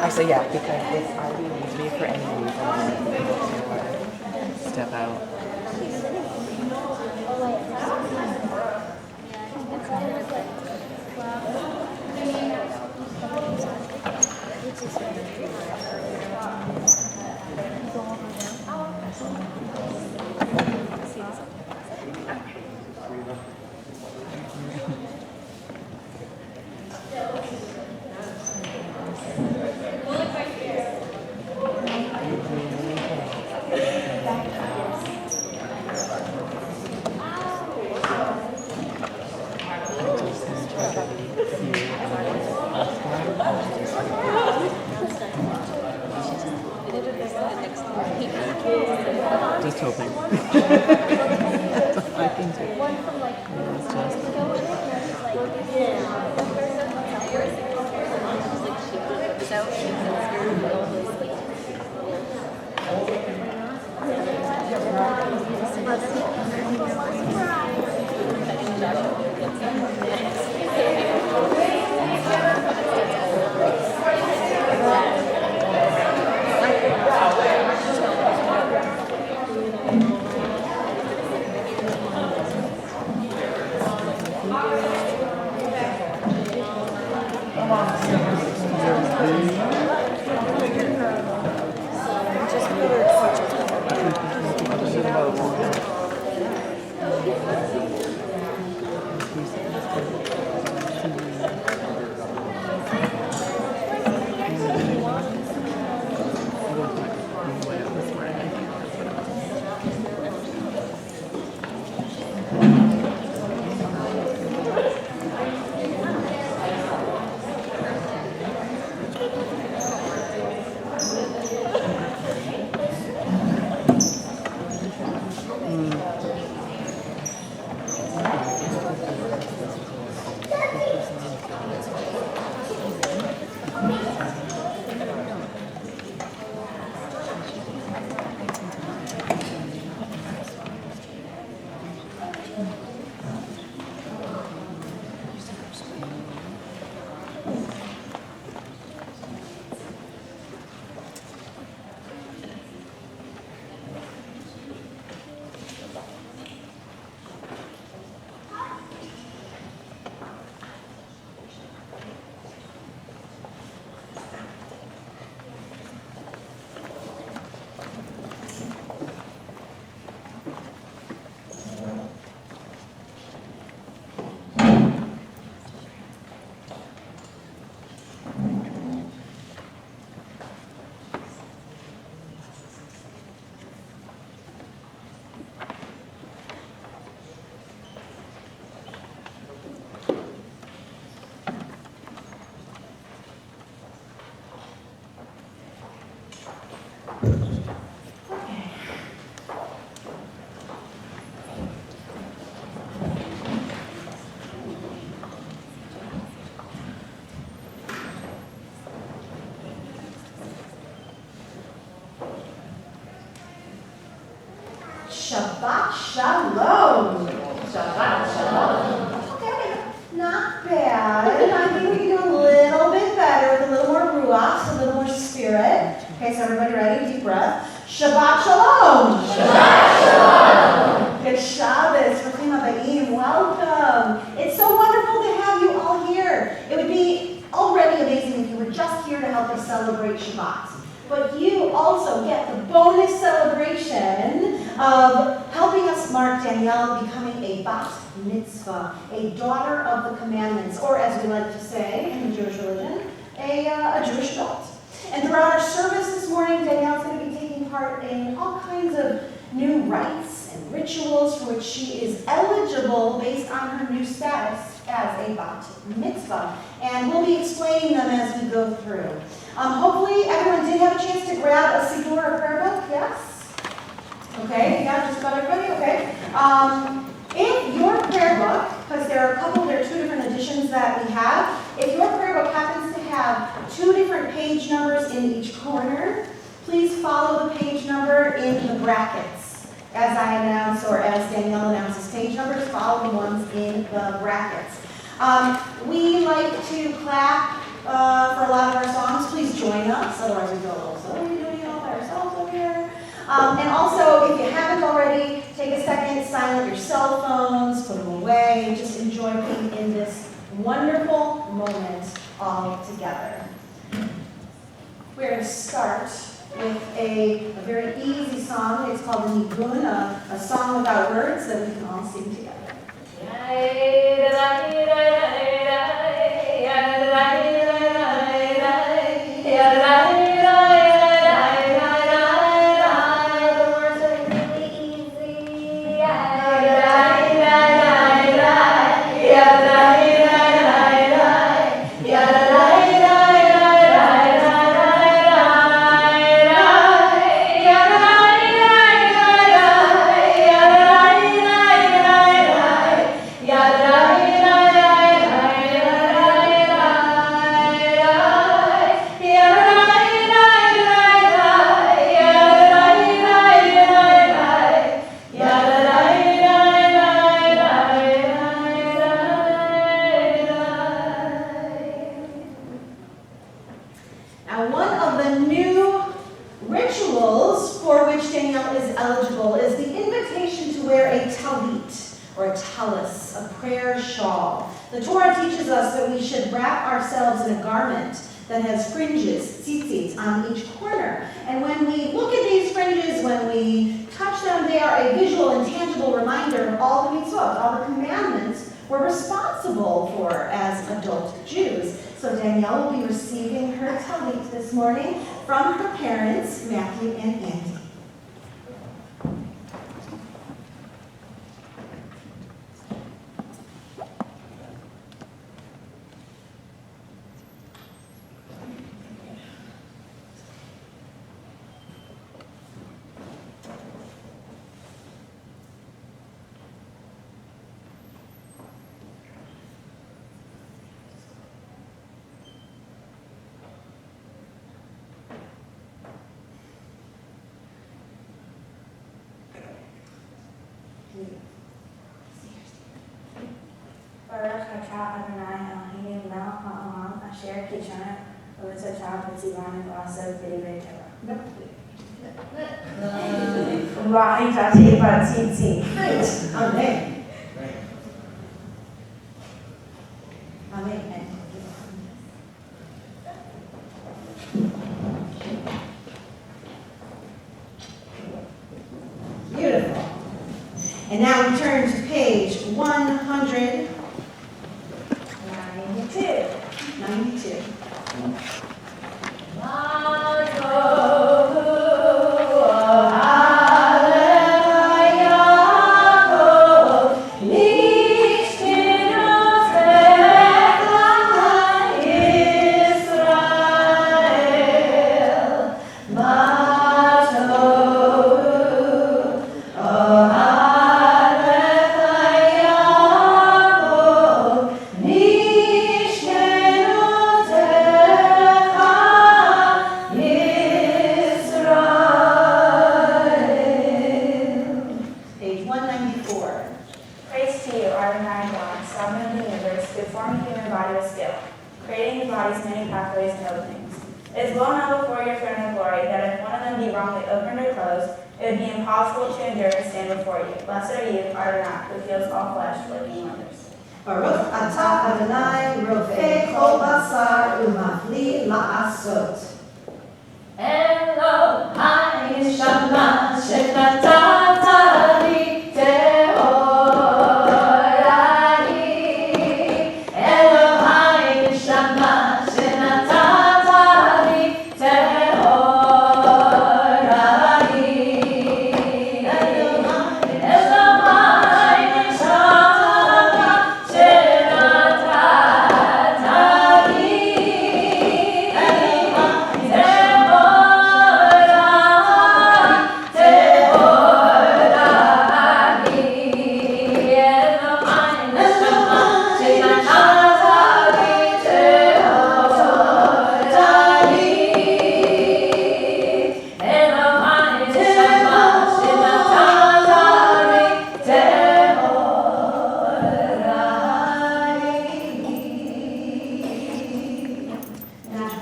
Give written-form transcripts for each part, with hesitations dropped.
I say yeah, because if I leave me for any reason, I'm able to step out. Just hoping. That's all I can do. Shabbat Shalom. Shabbat Shalom. Okay, not bad. I think we can do a little bit better with a little more ruach, a little more spirit. Okay, so everybody ready? Deep breath. Shabbat Shalom. Shabbat Shalom. Good Shabbos. Bruchim Habayim. Welcome. It's so wonderful to have you all here. It would be already amazing if you were just here to help us celebrate Shabbat. But you also get the bonus celebration of helping us mark Danielle becoming a Bat Mitzvah, a daughter of the commandments, or as we like to say in the Jewish religion, a Jewish adult. And throughout our service this morning, Danielle's going to be taking part in all kinds of new rites and rituals for which she is eligible based on her new status as a Bat Mitzvah. And we'll be explaining them as we go through. Hopefully everyone did have a chance to grab a siddur or prayer book, yes? Okay, yeah, just about everybody, okay. If your prayer book, because there are two different editions that we have, if your prayer book happens to have two different page numbers in each corner, please follow the page number in the brackets. As I announce, or as Danielle announces page numbers, follow the ones in the brackets. We like to clap for a lot of our songs. Please join joining us, otherwise we go, so what are we doing it all by ourselves over here? And also, if you haven't already, take a second, silence your cell phones, put them away, just enjoy being in this wonderful moment all together. We're going to start with a very easy song. It's called the Nigun, a song without words that we can all sing together. Now, one of the new rituals for which Danielle is eligible is the invitation to wear a talit, or a tallis, a prayer shawl. The Torah teaches us that we should wrap ourselves in a garment that has fringes, tzitzits, on each corner. And when we look at these fringes, when we touch them, they are a visual and tangible reminder of all the mitzvot, all the commandments we're responsible for as adult Jews. So Danielle will be receiving her talit this morning from her parents, Matthew and Andy. Baruch atah Adonai Eloheinu melech ha'olam asher kidshanu v'mitzvotav v'tzivanu v'aseh b'divrei Torah. V'ayin tatei v'tzitzit. Great. Amen. Amen. Beautiful. And now we turn to page 192. Baruch atah Adonai rofei kol basar umafli la'asot. Elohai shama shenatata li teorani. Elohai shama shenatata li teorani. Elohai shama shenatata li teorani.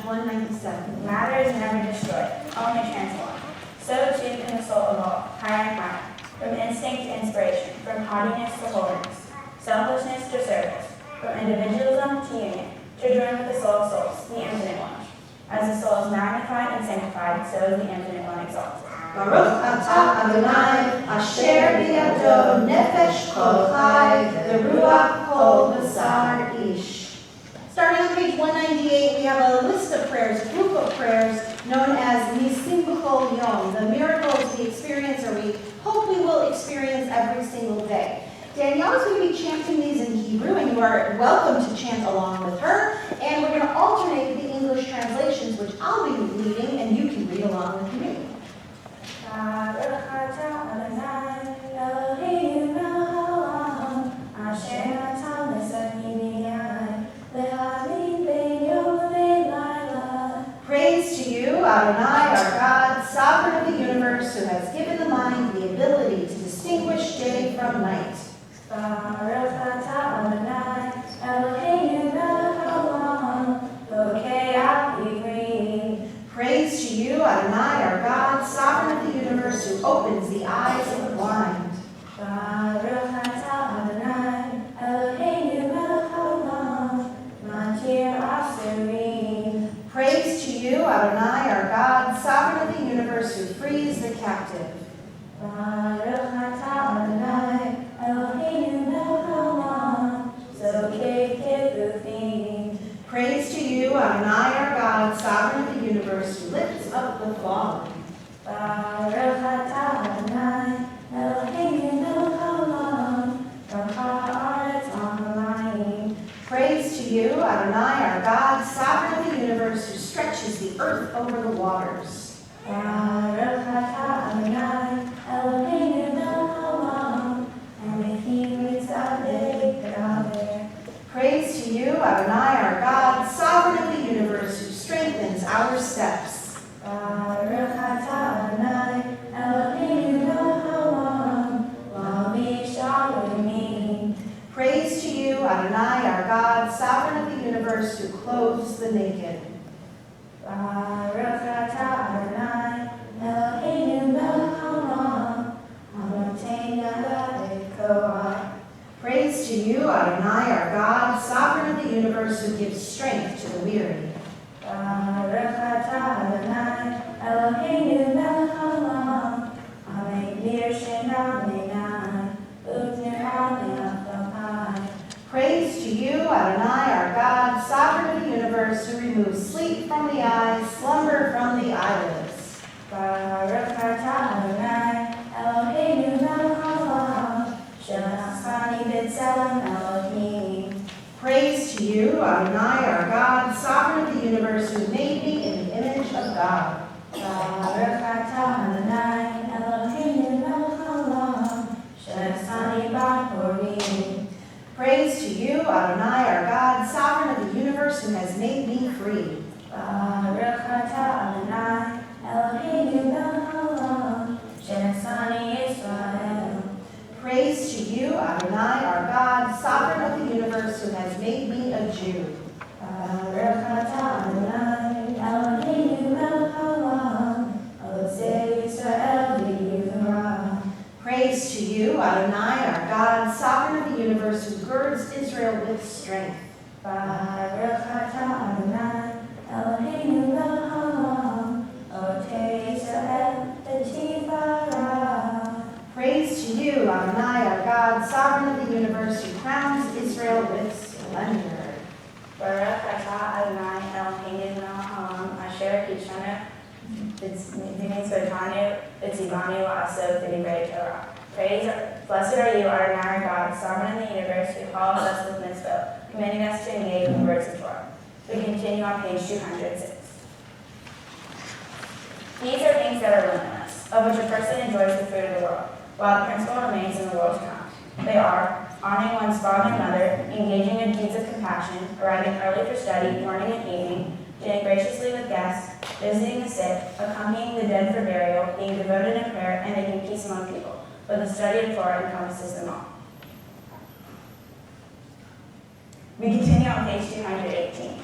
197. Matter is never destroyed, only transformed. So too can the soul evolve, higher and higher, from instinct to inspiration, from haughtiness to holiness, selflessness to service, from individualism to union, to join with the soul of souls, the infinite one. As the soul is magnified and sanctified, so is the infinite one exalted. Baruch atah Adonai, asher biyado nefesh kol chai, v'ruach kol basar ish. Starting on page 198, we have a list of prayers, a group of prayers known as Nisim B'chol Yom, the miracles we experience or we hope we will experience every single day. Danielle is going to be chanting these in Hebrew, and you are welcome to chant along with her. And we're going to alternate the English translations, which I'll be leading, and you can read along with me. Baruch atah Adonai, Eloheinu melech haolam, asher natan l'sani b'yad, lehavin bein yom u'bein layla. Praise to you, Adonai, our God, sovereign of the universe, who has given the mind the ability to distinguish day from night. Baruch atah Adonai, Eloheinu melech haolam, lokei ha'ivri. Praise to you, Adonai, our God, sovereign of the universe, who opens the eyes of the blind. Baruch atah Adonai, Eloheinu melech haolam, matir asurim. Praise to you, Adonai, our God, sovereign of the universe, who frees the captive. Baruch atah Adonai, Eloheinu melech haolam, zokei kefufim. Praise to you, Adonai, our God, sovereign of the universe, who lifts up the fallen. Baruch atah Adonai, Eloheinu melech haolam, rakah haaretz ha'mayim. Praise to you, Adonai, our God, sovereign of the universe, who stretches the earth over the waters. Baruch atah Adonai, Eloheinu melech haolam, hamekim mitzadeh v'aver. Praise to you, Adonai, our God, sovereign of the universe, who strengthens our steps. Baruch atah Adonai, Eloheinu melech haolam, v'mishalimim. Praise to you, Adonai, our God, sovereign of the universe, who clothes the naked. Baruch atah Adonai, Eloheinu melech haolam, hanoten yadav koach. Praise to you, Adonai, our God, sovereign of the universe, who gives strength to the weary. Baruch atah Adonai, Eloheinu melech haolam, hamegdir shena b'nei, uvnei ha'ne'achapai. Praise to you, Adonai, our God, sovereign of the universe, who removes sleep from the eyes, slumber from the eyelids. Baruch atah Adonai, Eloheinu melech haolam, shenasani b'tzelem Elohim. Praise to you, Adonai, our God, sovereign of the universe, who made me in the image of God. Baruch atah Adonai, Eloheinu melech haolam, shenasani b'chorim. Praise to you, Adonai, our God, sovereign of the universe, who has made me free. Baruch atah Adonai, Eloheinu melech haolam, shenasani Yisrael. Praise to you, Adonai, our God, sovereign of the universe, who has made me a Jew. Baruch atah Adonai, Eloheinu melech haolam, oseh Yisrael v'yivra. Praise to you, Adonai, our God, sovereign of the universe, who girds Israel with strength. Baruch atah Adonai, Eloheinu melech haolam, otei Yisrael v'tifara. Praise to you, Adonai, our God, sovereign of the universe, who crowns Israel with splendor. Baruch atah Adonai, Eloheinu melech haolam, asher kishanu v'mitzvotanu v'tzivanu la'asot v'divrei Torah. Blessed are you, Adonai, our God, sovereign in the universe, who calls us with mitzvah, commanding us to engage in the words of Torah. We continue on page 206. These are things that are limitless, of which a person enjoys the fruit of the world, while the principle remains in the world to come. They are honoring one's father and mother, engaging in deeds of compassion, arriving early for study, morning and evening, doing graciously with guests, visiting the sick, accompanying the dead for burial, being devoted in prayer, and making peace among people. But the study of Torah encompasses them all. We continue on page 218.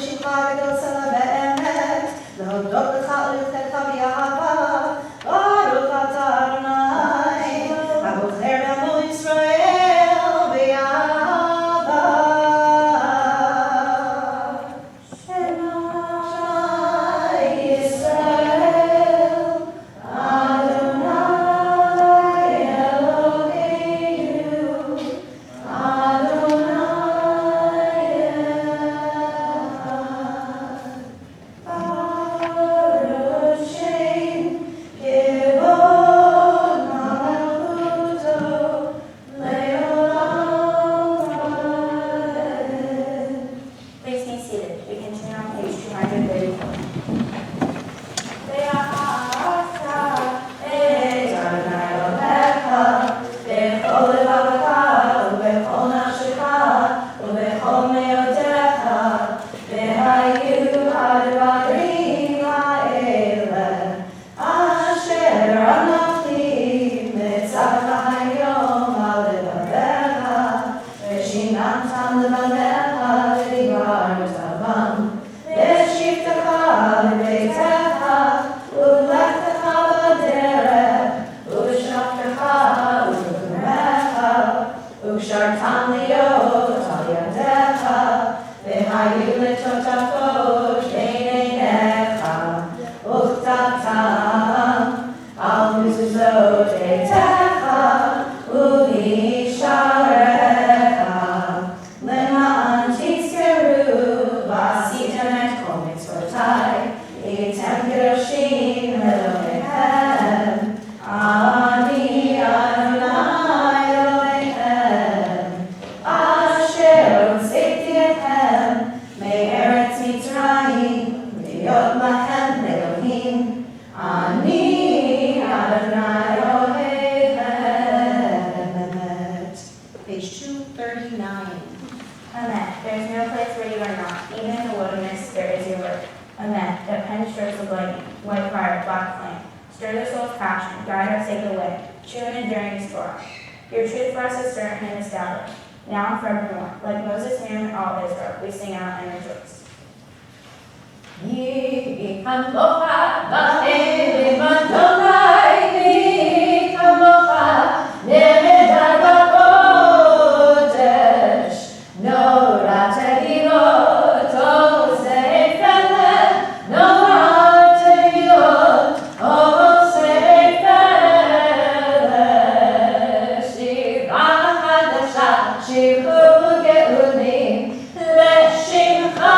Shema Yisrael, of lightning, white fire, black flame. Stir the soul's passion, guide our sacred way, true and enduring restore. Your truth for us is certain and established, now and forevermore. Like Moses, Miriam, and all Israel, we sing out and rejoice. Yi kamocha ba'elim Adonai, yi kamocha nehedar b'kodesh, Nora tehilot osei felech, Nora tehilot osei felech, Shira chadasha, shiru geulim, leshimcha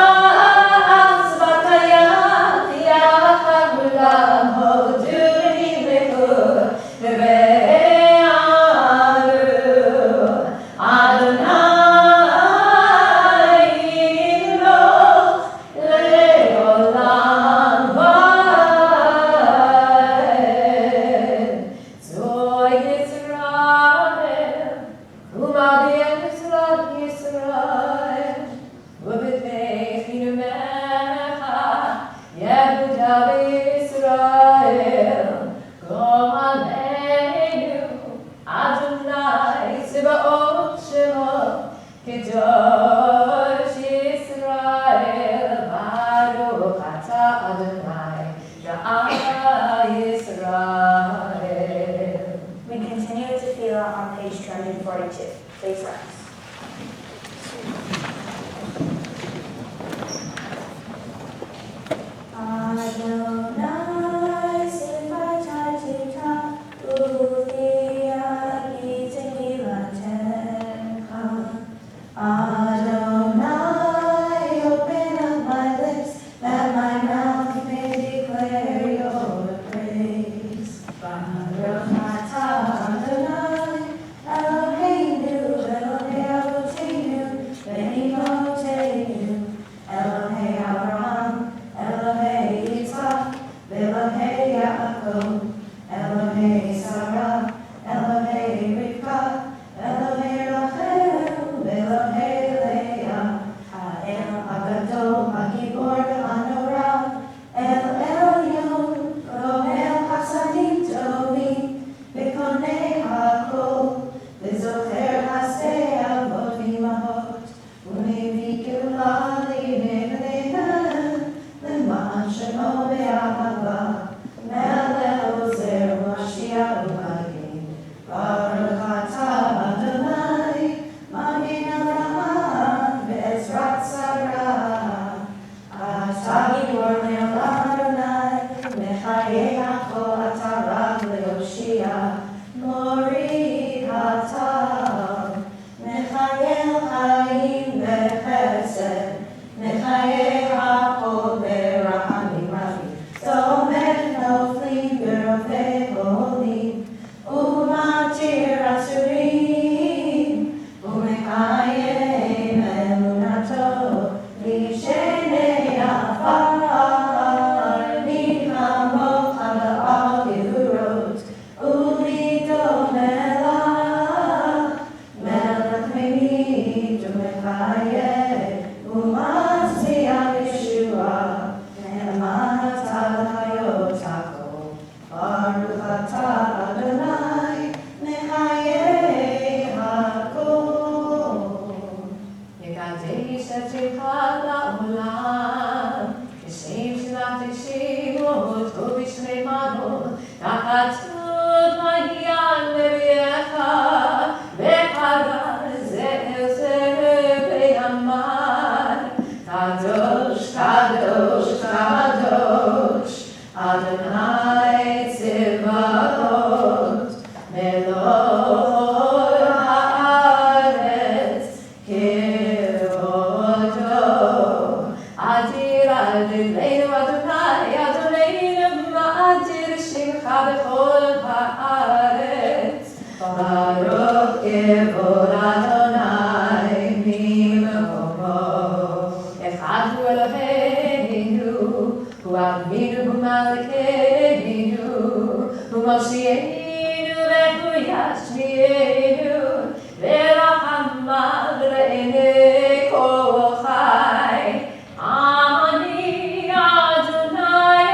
We continue to feel on page 242. Please rise. Adonai, Sifataytika, Uthiyaki, Tehilatenka. Adonai, open up my lips, that my mouth may declare your praise. Baruch atah Adonai, Eloheinu, Elohei Avotenu, Beni Moteinu, Elohei Abraham, Elohei Yitzhak, Elohei Yaakov, Elohei Sarah, Elohei Rivka, Elohei Rachel, Elohei Leah, Ha'el Hagadol, Hagibor Ha'norah, El Elyon, Rohel Hasadim Tovim, V'konei Hakol, V'zocher Hasei Avot V'imahot, U'mevii Geulah L'nei B'neihem, L'ma'an Shemo Be'ahava, Melech Ozer Mashiach U'Magin, Baruch atah Adonai, Magin Avraham Ve'ezrat Sarah, Atah Gibor Le'olam Adonai, Mechayeh Hakol atah Rav Le'Hoshia, Mori Hatam, Mechayel Chaim B'Chesed, Mechayeh Hakol B'Rachamim Rabim, Zomer Noflim B'Rofei Holim, Umatir Asurim, Umekayem Emunato, Lishenei Afar, Nilhamot Hada'al Gevurot, Ulidon Melach, Melech Meid Umekayem, Umatzliach Yeshua, Ne'eman atah l'chayot hakol, Baruch atah Adonai, Mechayeh hakol. Yekadesh etzecha la'olam, Kishem shenatishimot, Ubishleimano, Tachatut Mahian Leviyecha, Becharaz Ze'ezer Be'amar, Kadosh, Kadosh, Kadosh, Adonai Tzevaot, Melot haaretz, Kevodo, Adir Adonai, Adonai, Adoneinu, Ma'adir Shimcha b'chol haaretz, Baruch Kevod Adonai mimkomo, Echad hu Eloheinu, Hu Avinu, Hu Malkeinu, Hu Moshienu, Ve'hu Yashmienu, Ve'rachamav le'enei kol chai. Ani Adonai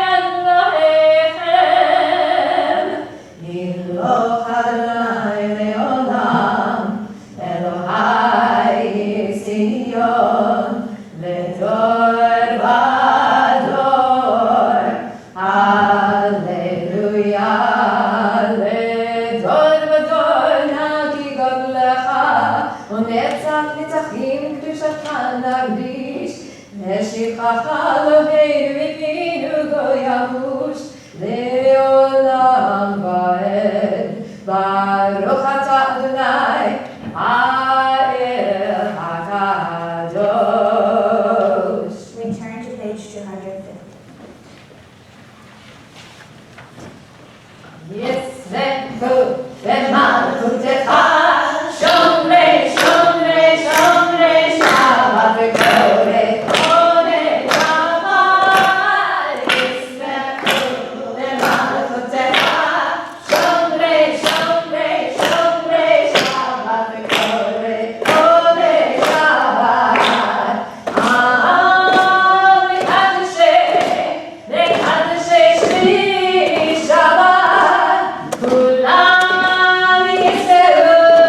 יסלחו במלכותך, שומרי שומרי שומרי שבת וקורא קודש שבת. יסלחו במלכותך, שומרי שומרי שומרי שבת וקורא קודש שבת. לקדשי שבי שבת, כולם יסעו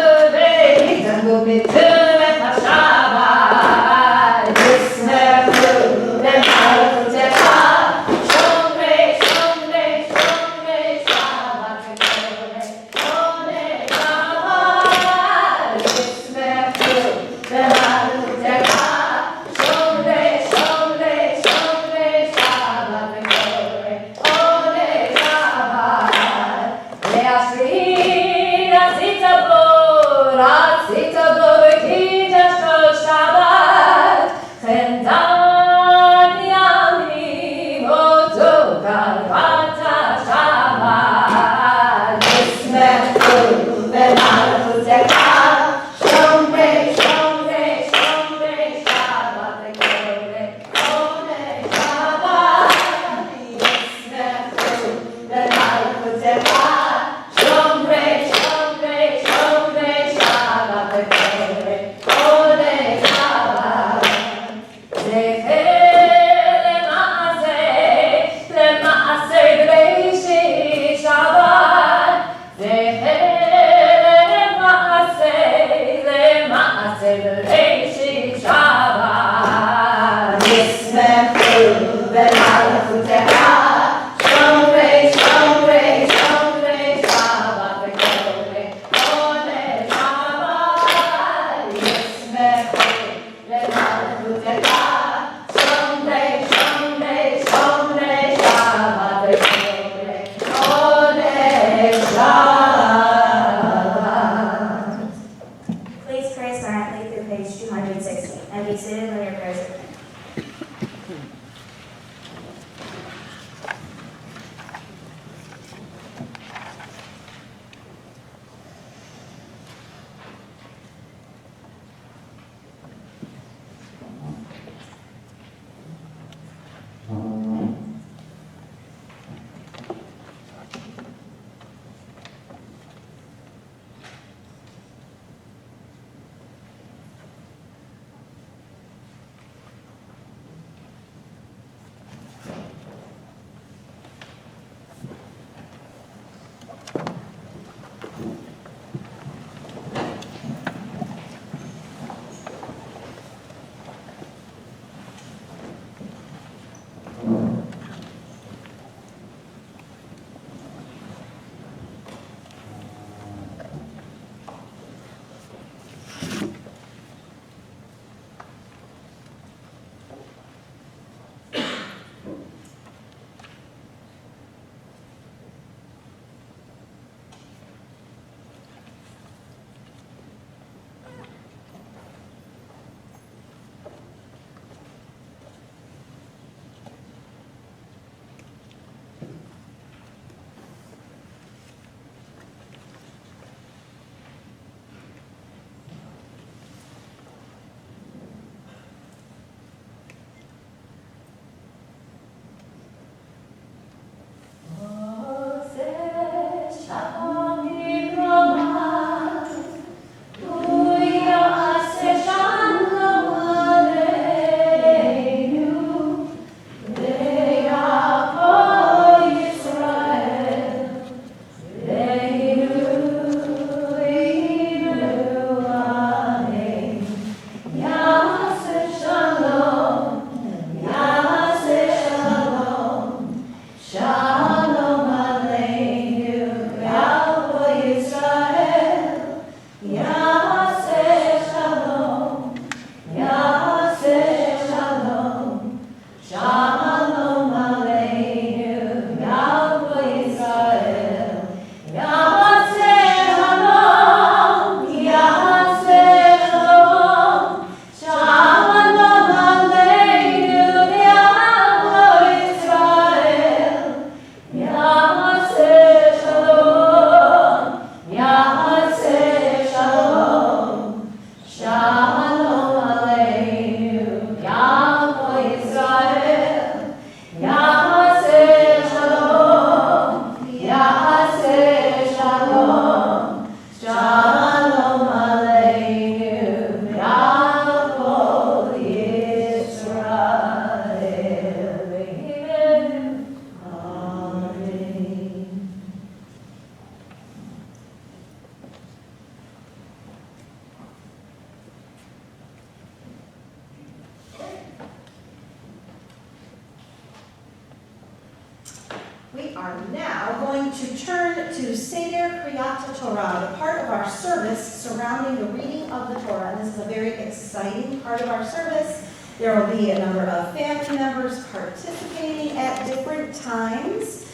are now going to turn to Seder Kriyat Torah, the part of our service surrounding the reading of the Torah. And this is a very exciting part of our service. There will be a number of family members participating at different times.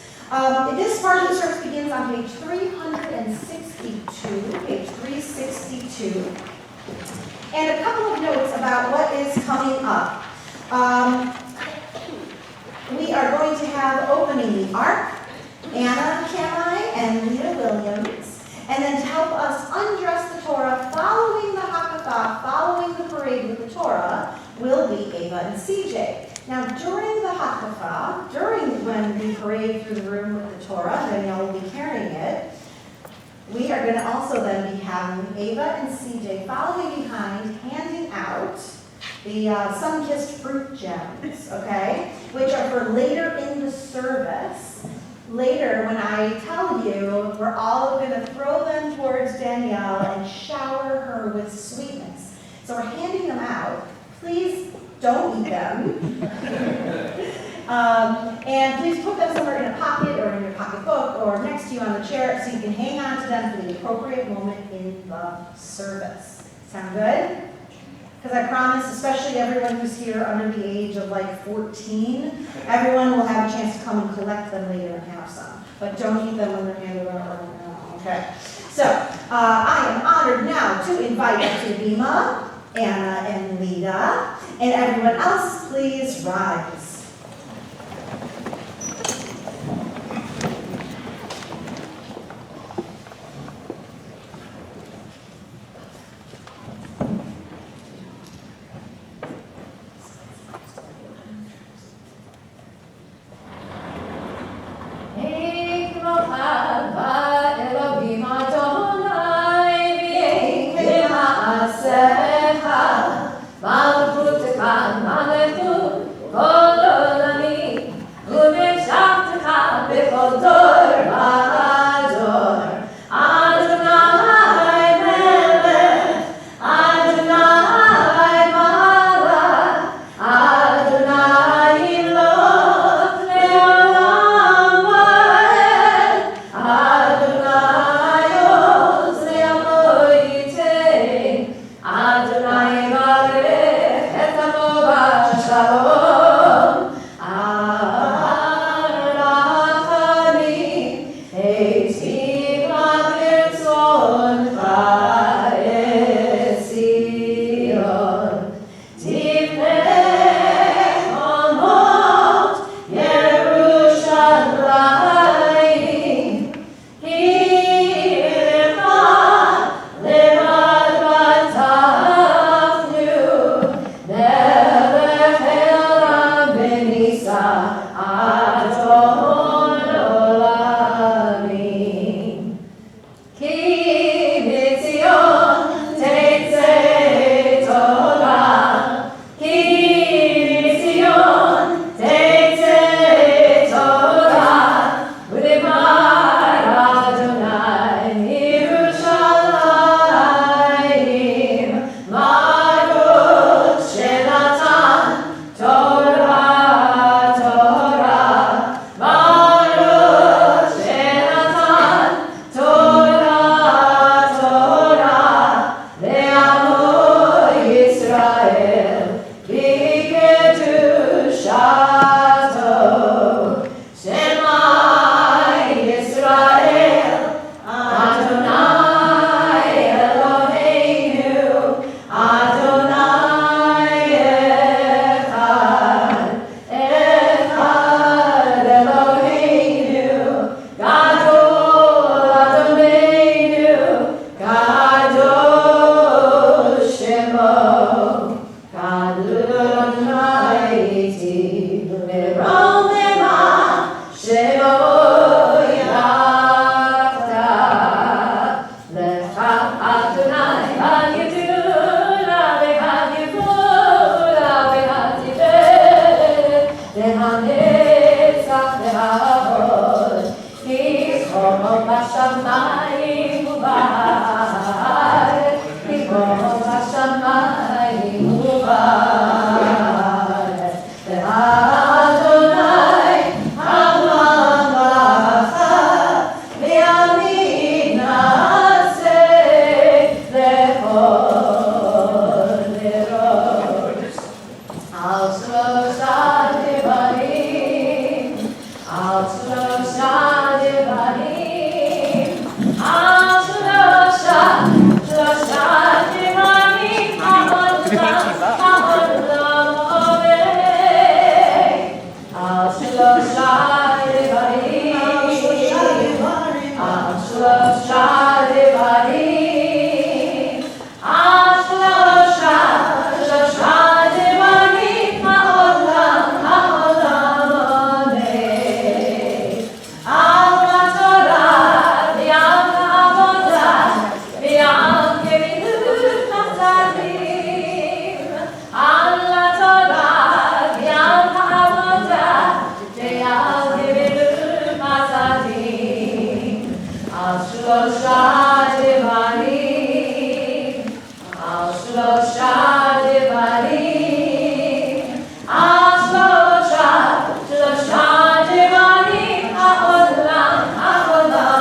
This part of the service begins on page 362, page 362. And a couple of notes about what is coming up. We are going to have opening the Ark, Anna Kamai and Danielle Williams. And then to help us undress the Torah following the Hakathah, following the parade with the Torah, will be Ava and CJ. Now, during the Hakathah, when we parade through the room with the Torah, Danielle will be carrying it, we are going to also then be having Ava and CJ following behind, handing out the sun-kissed fruit gems, okay, which are for later in the service. Later, when I tell you, we're all going to throw them towards Danielle and shower her with sweetness. So we're handing them out. Please don't eat them. And please put them somewhere in a pocket or in your pocketbook or next to you on the chair so you can hang on to them for the appropriate moment in the service. Sound good? Because I promise, especially everyone who's here under the age of like 14, everyone will have a chance to come and collect them later and have some. But don't eat them when they're handed over. Okay. So I am honored now to invite up to Bima, Anna, and Lita. And everyone else, please rise. שלושה דברים, על שלושה דברים, על שלושה דברים, העולם עונה.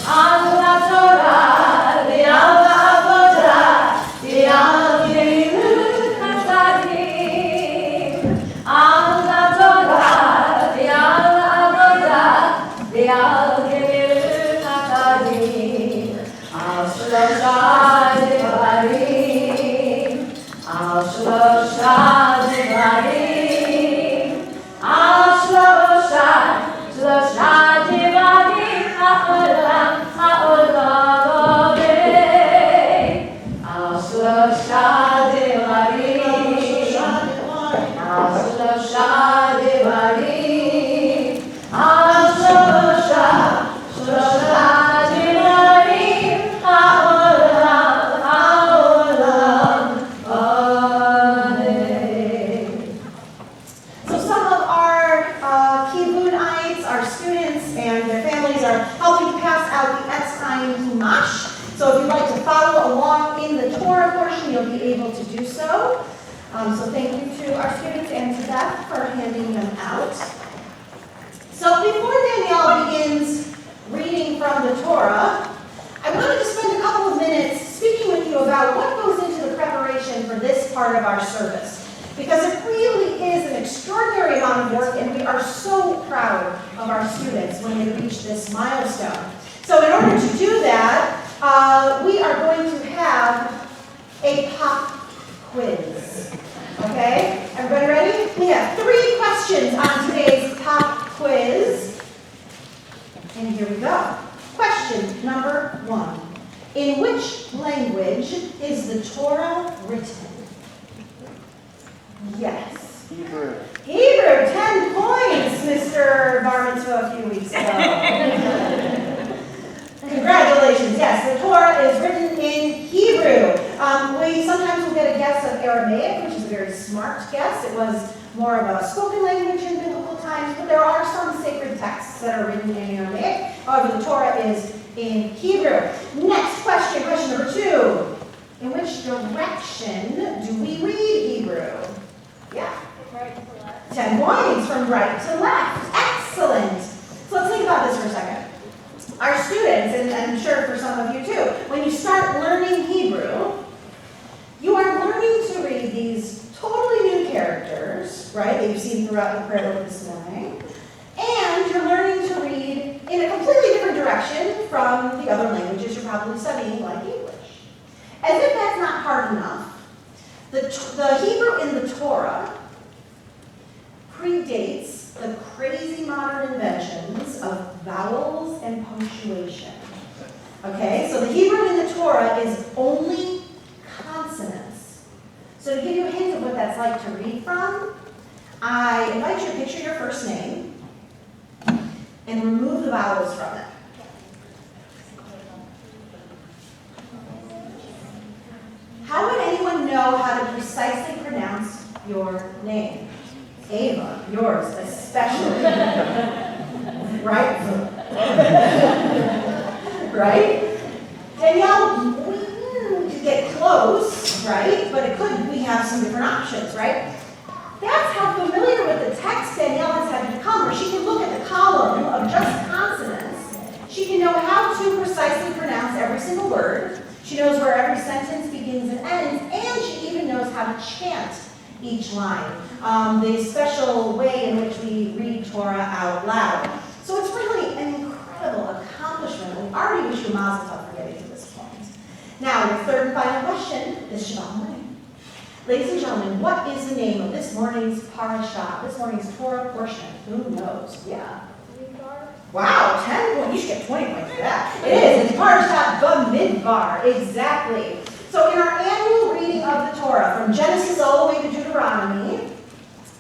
על התורה ועל העבודה ועל גמילות חסדים. על התורה ועל העבודה ועל גמילות חסדים. על שלושה דברים, על שלושה דברים, על שלושה דברים, העולם עונה. על שלושה דברים, על שלושה דברים, על שלושה דברים, העולם עונה. So some of our Kibbutzites, our students and their families are helping to pass out the Etz Chaim Chumash. So if you'd like to follow along in the Torah portion, you'll be able to do so. So thank you to our students and to Beth for handing them out. So before Danielle begins reading from the Torah, I wanted to spend a couple of minutes speaking with you about what goes into the preparation for this part of our service. Because it really is an extraordinary amount of work, and we are so proud of our students when they reach this milestone. So in order to do that, we are going to have a pop quiz. Okay? Everybody ready? We have 3 questions on today's pop quiz. And here we go. Question number 1. In which language is the Torah written? Yes. Hebrew. Hebrew, 10 points, Mr. Bar Mitzvah a few weeks ago. Congratulations, yes, the Torah is written in Hebrew. We sometimes will get a guess of Aramaic, which is a very smart guess. It was more of a spoken language in biblical times, but there are some sacred texts that are written in Aramaic. However, the Torah is in Hebrew. Next question, question number 2. In which direction do we read Hebrew? Yeah. Right to left. 10 points from right to left. Excellent. So let's think about this for a second. Our students, and I'm sure for some of you too, when you start learning Hebrew, you are learning to read these totally new characters, right, that you've seen throughout the prayer book this morning, and you're learning to read in a completely different direction from the other languages you're probably studying, like English. As if that's not hard enough, the Hebrew in the Torah predates the crazy modern inventions of vowels and punctuation. Okay, so the Hebrew in the Torah is only consonants. So to give you a hint of what that's like to read from, I invite you to picture your first name and remove the vowels from it. How would anyone know how to precisely pronounce your name? Ava, yours especially. Right? Right? Danielle, we could get close, right? But we have some different options, right? That's how familiar with the text Danielle has had to become, where she can look at the column of just consonants. She can know how to precisely pronounce every single word. She knows where every sentence begins and ends, and she even knows how to chant each line. The special way in which we read Torah out loud. So it's really an incredible accomplishment. We already wish you a Mazel Tov for getting to this point. Now, your third and final question this Shabbat morning. Ladies and gentlemen, what is the name of this morning's parashah, this morning's Torah portion? Who knows? Yeah. Wow, 10 points. You should get 20 points for that. It is. It's Parashat Bamidbar. Exactly. So in our annual reading of the Torah, from Genesis all the way to Deuteronomy,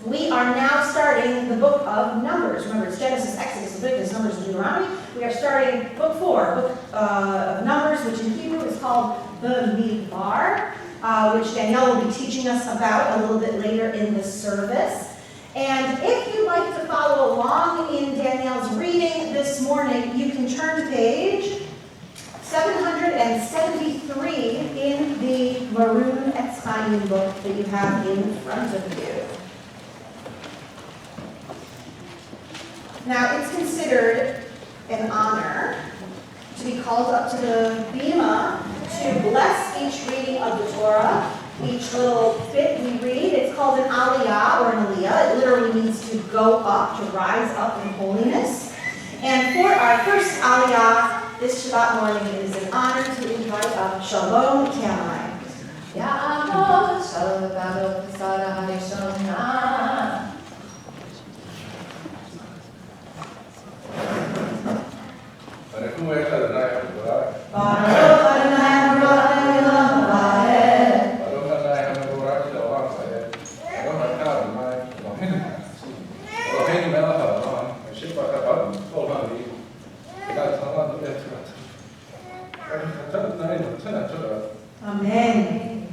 we are now starting the book of Numbers. Remember, it's Genesis, Exodus, Leviticus, Numbers, and Deuteronomy. We are starting book 4, book of Numbers, which in Hebrew is called Bamidbar, which Danielle will be teaching us about a little bit later in the service. And if you'd like to follow along in Danielle's reading this morning, morning, you can turn to page 773 in the maroon Etzchaim book that you have in front of you. Now, it's considered an honor to be called up to the bima to bless each reading of the Torah, each little bit we read. It's called an aliyah or an aliyah. It literally means to go up, to rise up in holiness. And for our first aliyah this Shabbat morning, it is an honor to invite up Shalom Tamai. Ya'amod Shalom Sarah Harishona. Baruch Adonai Eloheinu Olam Habayeh. Amen.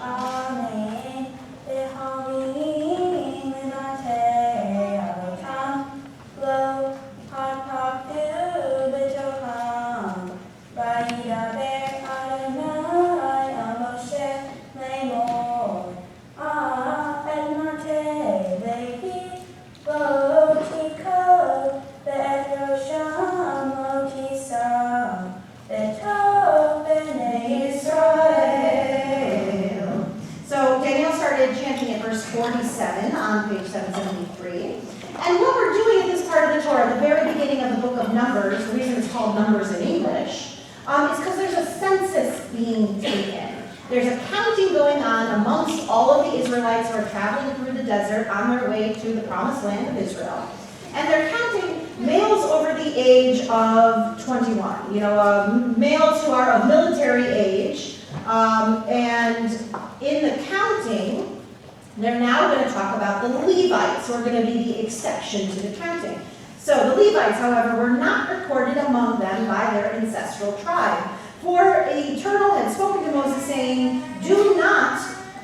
Amen. Beholding Minate Avotam, Lo Harpaku Betoham, Vayidaber Adonai Moshe Lemor, Edmate Levi, Lo Tikov, Be'etrosham Lo Tisam, Betov B'nei Yisrael. So Danielle started chanting at verse 47 on page 773. And what we're doing at this part of the Torah, the very beginning of the book of Numbers, the reason it's called Numbers in English, is because there's a census being taken. There's a counting going on amongst all of the Israelites who are traveling through the desert on their way to the promised land of Israel. And they're counting males over the age of 21, males who are of military age. And in the counting, they're now going to talk about the Levites, who are going to be the exception to the counting. So the Levites, however, were not recorded among them by their ancestral tribe. For the Eternal had spoken to Moses, saying, "Do not,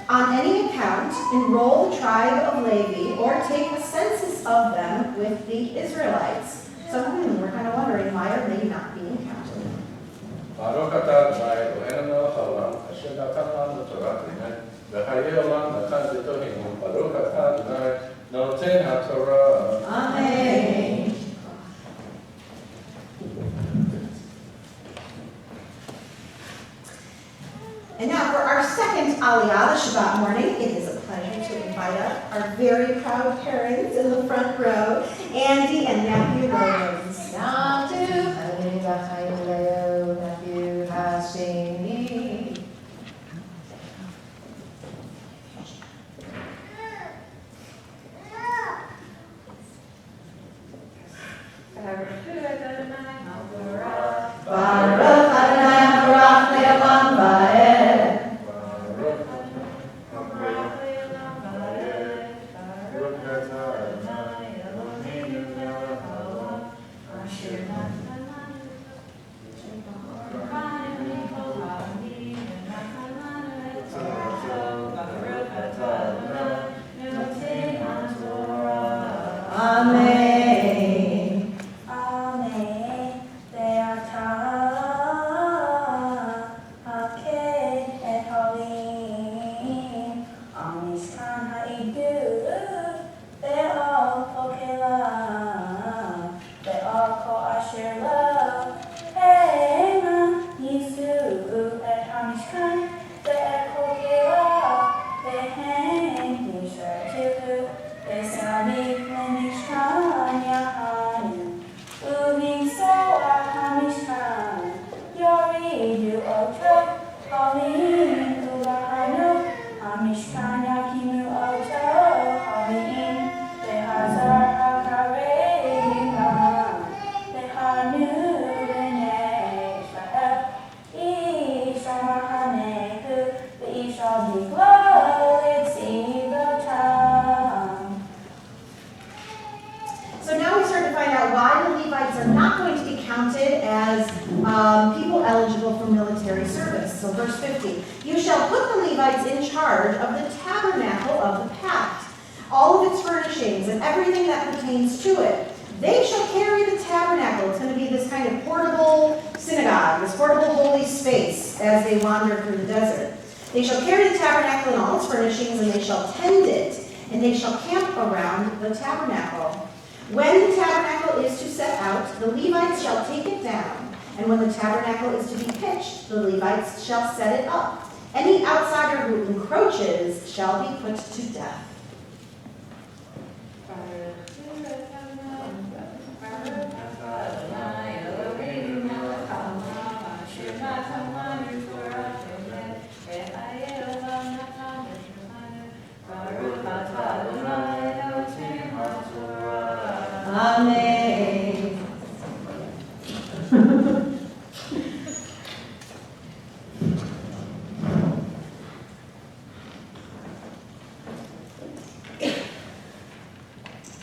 on any account, enroll the tribe of Levi, or take a census of them with the Israelites." So we're kind of wondering, why are they not being counted? Baruch atah Adonai Eloheinu melech haolam, asher natan lanu Torah emet, v'chayei olam natan b'tohinu. Baruch atah Adonai noten haTorah. Amen. And now for our second aliyah, the Shabbat morning, it is a pleasure to invite up our very proud parents in the front row, Andy and Matthew Williams. Ya'amdu Halei V'chayim Leo Nephew Hashemi. Baruch Adonai Baruch Le'olam Va'ed. Amen. Amen. Be'ata Haked et Holim, Amishkan Ha'idu, Be'al Kokela, Be'al Ko Asher Lo, Hema Yisu et Hamishkan, Be'al Kokela, Be'hen Yishartilu, Be'samik Mishkan Yahanu, Uvim Soa Hamishkan, Yoridu Oto, Halim Uvahanu, Hamishkan Yakimu Oto, Halim, Behazar HaKareim, Behanu B'nei Israel, Isha Mahanehu, Be'isha Biglo, Etzivotam. So now we start to find out why the Levites are not going to be counted as people eligible for military service. So verse 50, "You shall put the Levites in charge of the tabernacle of the pact, all of its furnishings and everything that pertains to it, They shall carry the tabernacle. It's going to be this kind of portable synagogue, this portable holy space as they wander through the desert. They shall carry the tabernacle and all its furnishings, and they shall tend it, and they shall camp around the tabernacle. When the tabernacle is to set out, the Levites shall take it down, and when the tabernacle is to be pitched, the Levites shall set it up. Any outsider who encroaches shall be put to death. Amen.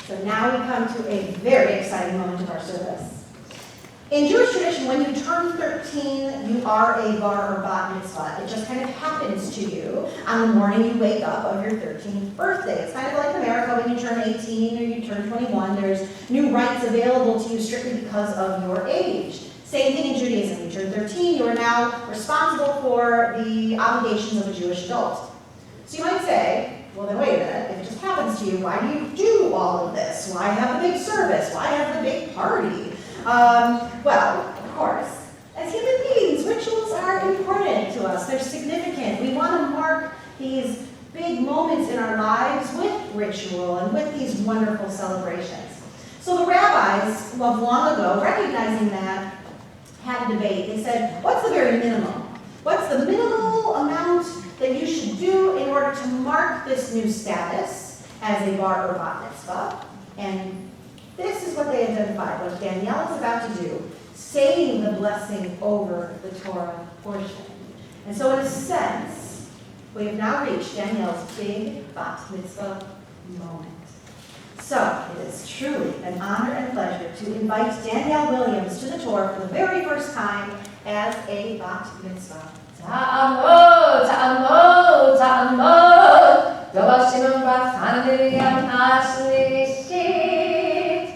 So now we come to a very exciting moment of our service. In Jewish tradition, when you turn 13, you are a bar or bat mitzvah. It just kind of happens to you on the morning you wake up of your 13th birthday. It's kind of like in America when you turn 18 or you turn 21. There's new rights available to you strictly because of your age. Same thing in Judaism. You turn 13, you are now responsible for the obligations of a Jewish adult. So you might say, well then wait a minute, if it just happens to you, why do you do all of this? Why have the big service? Why have the big party? Well, of course, as human beings, rituals are important to us. They're significant. We want to mark these big moments in our lives with ritual and with these wonderful celebrations. So the rabbis, of long ago, recognizing that, had a debate. They said, what's the very minimum? What's the minimal amount that you should do in order to mark this new status as a bar or bat mitzvah? And this is what they identified, what Danielle is about to do, saying the blessing over the Torah portion. And so in a sense, we have now reached Danielle's big bat mitzvah moment. So it is truly an honor and pleasure to invite Danielle Williams to the Torah for the very first time as a bat mitzvah. Ta'amod, ta'amod, ta'amod. Dobashimon b'chanadiri yam hashli shit.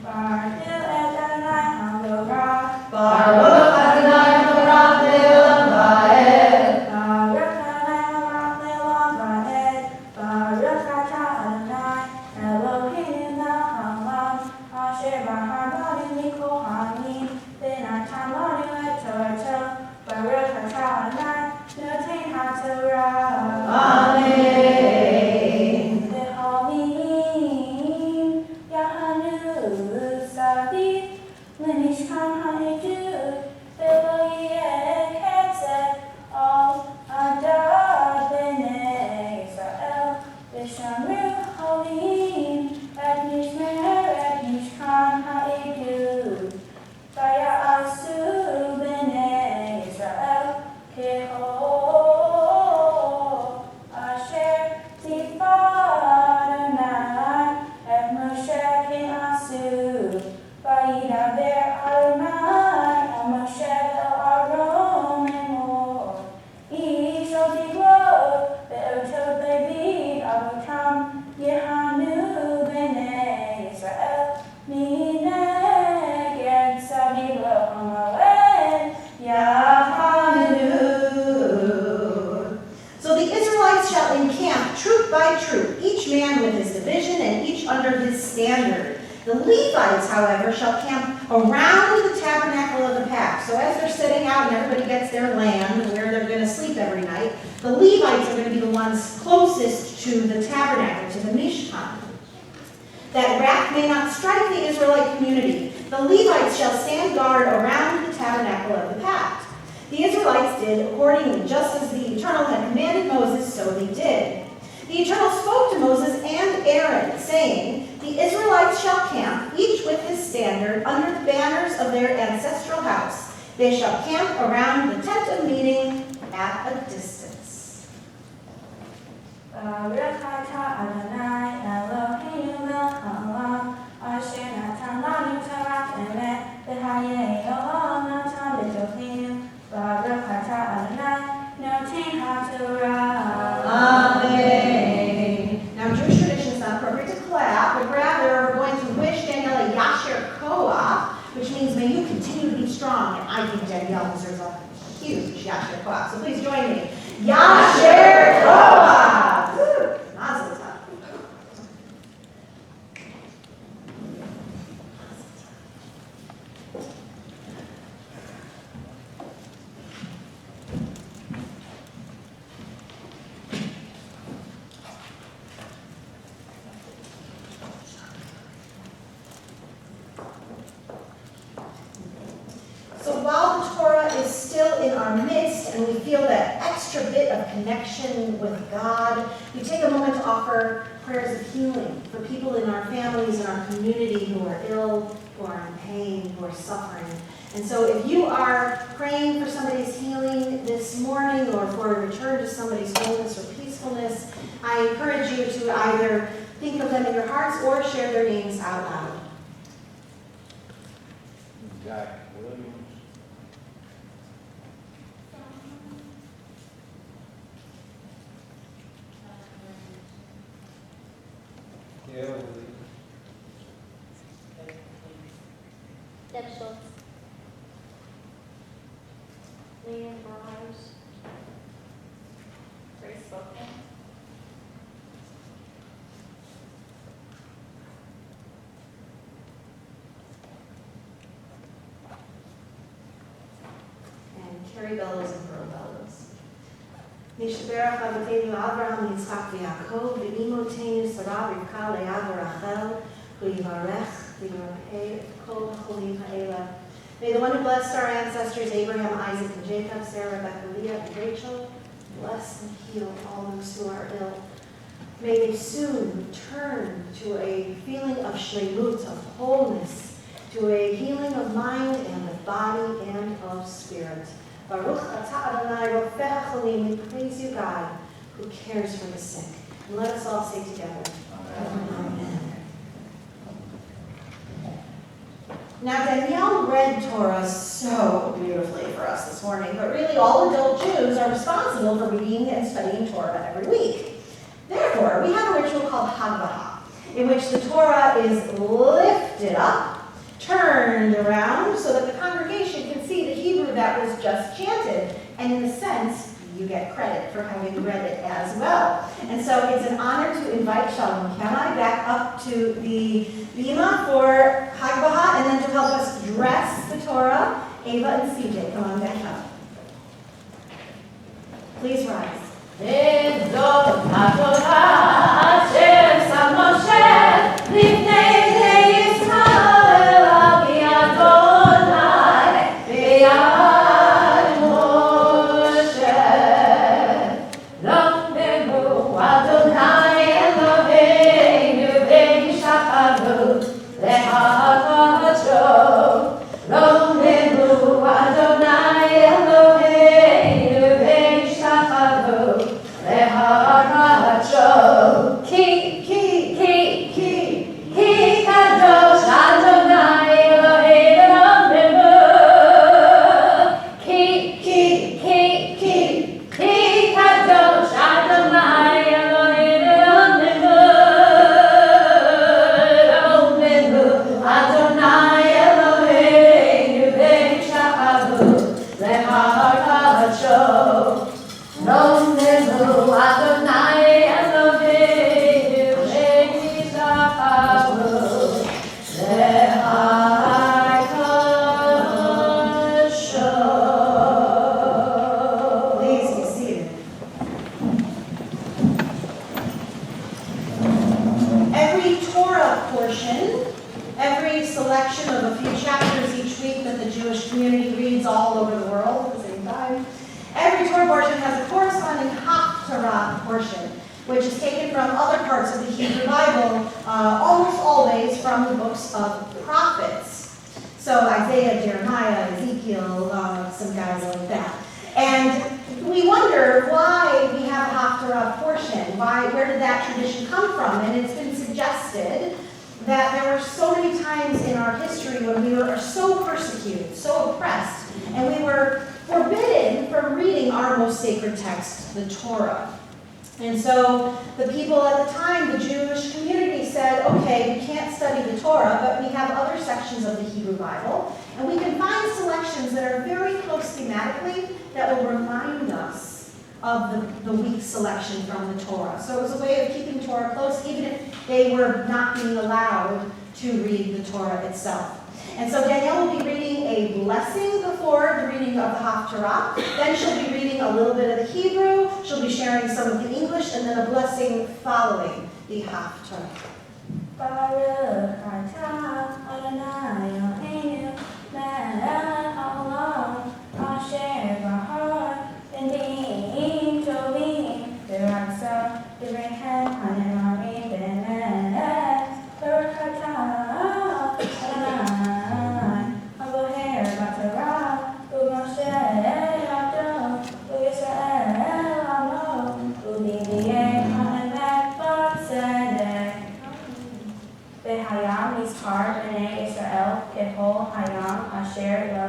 Baruch Adonai HaMelech. Baruch Adonai HaMelech le'olam va'ed. Baruch Adonai HaMelech le'olam va'ed. Baruch atah Adonai Eloheinu ha'olam asher b'haranu mikohanim v'natan lanu et Torah. Baruch atah Adonai noten ha'torah. Amen. V'hominim yahanu saviv l'mishkan ha'edut v'lo yeh ketzet al adad b'nei Yisrael v'shamru holim et mishkan ha'edut v'ya'asu b'nei Yisrael kehol asher tzipah Adonai et Moshe ke'asu v'yidaber Adonai el Moshe ve'Aaron emor ish lo tiglo ve'otot levi avotam yehanu b'nei Yisrael mineged saviv lo hamoed yahanu. So the Israelites shall encamp troop by troop, each man with his division and each under his standard. The Levites, however, shall camp around the tabernacle of the pact. So as they're setting out and everybody gets their land where they're going to sleep every night, the Levites are going to be the ones closest to the tabernacle, to the Mishkan. That wrath may not strike the Israelite community. The Levites shall stand guard around the tabernacle of the pact. The Israelites did accordingly, just as the Eternal had commanded Moses, so they did. The Eternal spoke to Moses and Aaron, saying, the Israelites shall camp, each with his standard, under the banners of their ancestral house. They shall camp around the tent of meeting at a distance. Baruch atah Adonai Eloheinu melech haolam asher natan lanu Torah emet v'hayei olam natan b'tochenu. Baruch atah Adonai noten ha'torah. Amen. Now, in Jewish tradition, it's not appropriate to clap, but rather we're going to wish Danielle a Danielle deserves a huge Yasher Koach. So please join me. Yasher Koach! Woo! Mazel tov. So while the Torah is still in our midst and we feel that extra bit of connection with God, we take a moment to offer prayers of healing for people in our families and our community who are ill, who are in pain, who are suffering. And so if you are praying for somebody's healing this morning or for a return to somebody's wholeness or peacefulness, I encourage you to either think of them in your hearts or share their names out loud. Danielle Williams. Deb Schultz. Leanne Burrows. Grace Wilkins. And Carrie Bellows and Pearl Bellows. Nishaberach Avotenu Avraham Yitzchak v'Yaakov v'imotenu Sarah Rivka Leah v'Rachel hu yivarech v'yirpeh kol cholim ha'ela. May the one who blessed our ancestors Abraham, Isaac, and Jacob, Sarah, Rebecca, Leah, and Rachel, bless and heal all those who are ill. May they soon return to a feeling of shlemut, of wholeness, to a healing of mind and of body and of spirit. Baruch atah Adonai Rofeh HaCholim. We praise you, God, who cares for the sick. And let us all say together, Amen. Now, Danielle read Torah so beautifully for us this morning, but really all adult Jews are responsible for reading and studying Torah every week. Therefore, we have a ritual called Haggadah, in which the Torah is lifted up, turned around, so that the congregation can see the Hebrew that was just chanted, and in a sense, you get credit for having read it as well. And so it's an honor to invite Shalom Kamai back up to the bima for Haggadah, and then to help us dress the Torah, Ava and CJ, come on back up. Please rise. And so the people at the time, the Jewish community, said, okay, we can't study the Torah, but we have other sections of the Hebrew Bible, and we can find selections that are very close thematically that will remind us of the week selection from the Torah. So it was a way of keeping Torah close, even if they were not being allowed to read the Torah itself. And so Danielle will be reading a blessing before the reading of the Haftarah. Then she'll be reading a little bit of the Hebrew. She'll be sharing some of the English, and then a blessing following the Haftarah. Baruch atah Adonai Eloheinu melech haolam asher bahar b'dim tovim v'rasa d'vrechem hanemarim b'melech. Baruch atah Adonai aboher b'torah u'moshe abdo u'Yisrael amo u'b'diyeh ha'emet b'tzedek. Hayam Yizkar B'nai Israel Kehol Hayam Asher Lo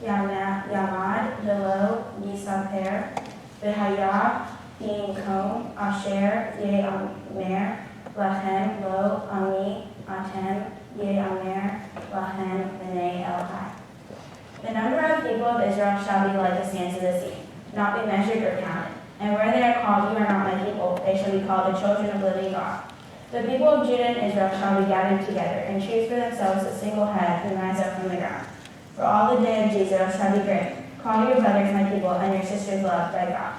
Yamad Velo Yisaper V'Haya Yimkom Asher Ye'amer Lachem Lo Ami Atem Ye'amer Lachem B'nai Elhai. The number of people of Israel shall be like the sands of the sea, not be measured or counted. And where they are called, you are not my people, they shall be called the children of living God. The people of Judah and Israel shall be gathered together, and choose for themselves a single head and rise up from the ground. For all the day of Jesus shall be great. Call your brothers my people, and your sisters loved by God.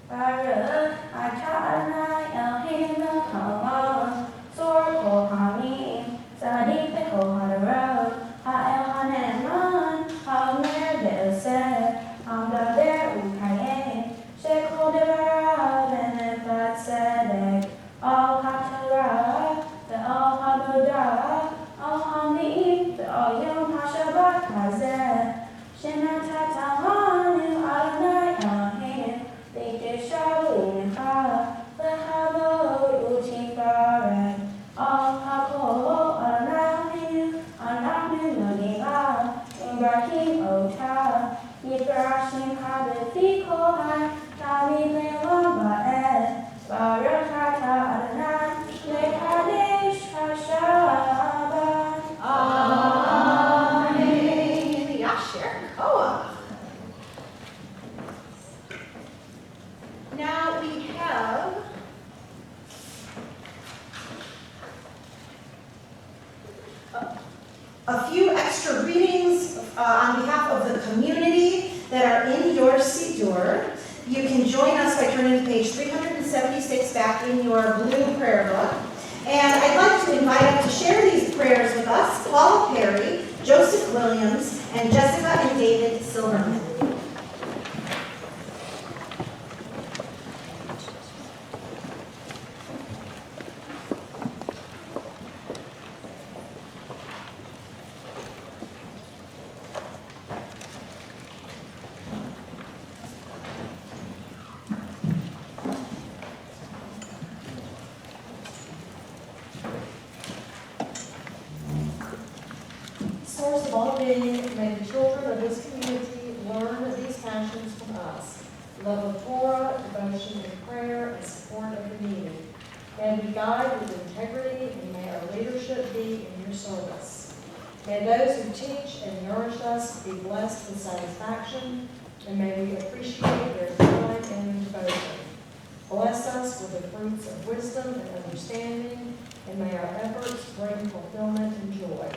Baruch atah Adonai Eloheinu melech haolam, Zor kol ha'amim, Tzadik b'kol hadarot, Ha'el ha'ne'eman, Ha'omer ve'oseh, Ha'medaber u'kayem, Shekol devarav emet b'tzedek, Al ha'torah ve'al ha'bodah, Al ha'mim ve'al yom ha'shabbat hazeh, Shenatata lanu Adonai Eloheinu, L'kdusha u'lecha, L'chavod u'tifaret, Al ha'kol Adonai Eloheinu, Anachnu nodimah, U'mbarkim otah, Yibrashim ha'befi kol ha'y, David le'olam ba'ed, Baruch atah Adonai, le'kadesh ha'shabbat. Amen. Yasher Koach. Now we have a few extra readings on behalf of the community that are in your Siddur. You can join us by turning to page 376 back in your blue prayer book. And I'd like to invite up to share these prayers with us, Paula Perry, Joseph Williams, and Jessica and David Silverman. Source of all being, may the children of this community learn these passions from us: love of Torah, devotion to prayer, and support of the needy. May we guide with integrity, and may our leadership be in your service. May those who teach and nourish us be blessed with satisfaction, and may we appreciate their time and devotion. Bless us with the fruits of wisdom and understanding, and may our efforts bring fulfillment and joy.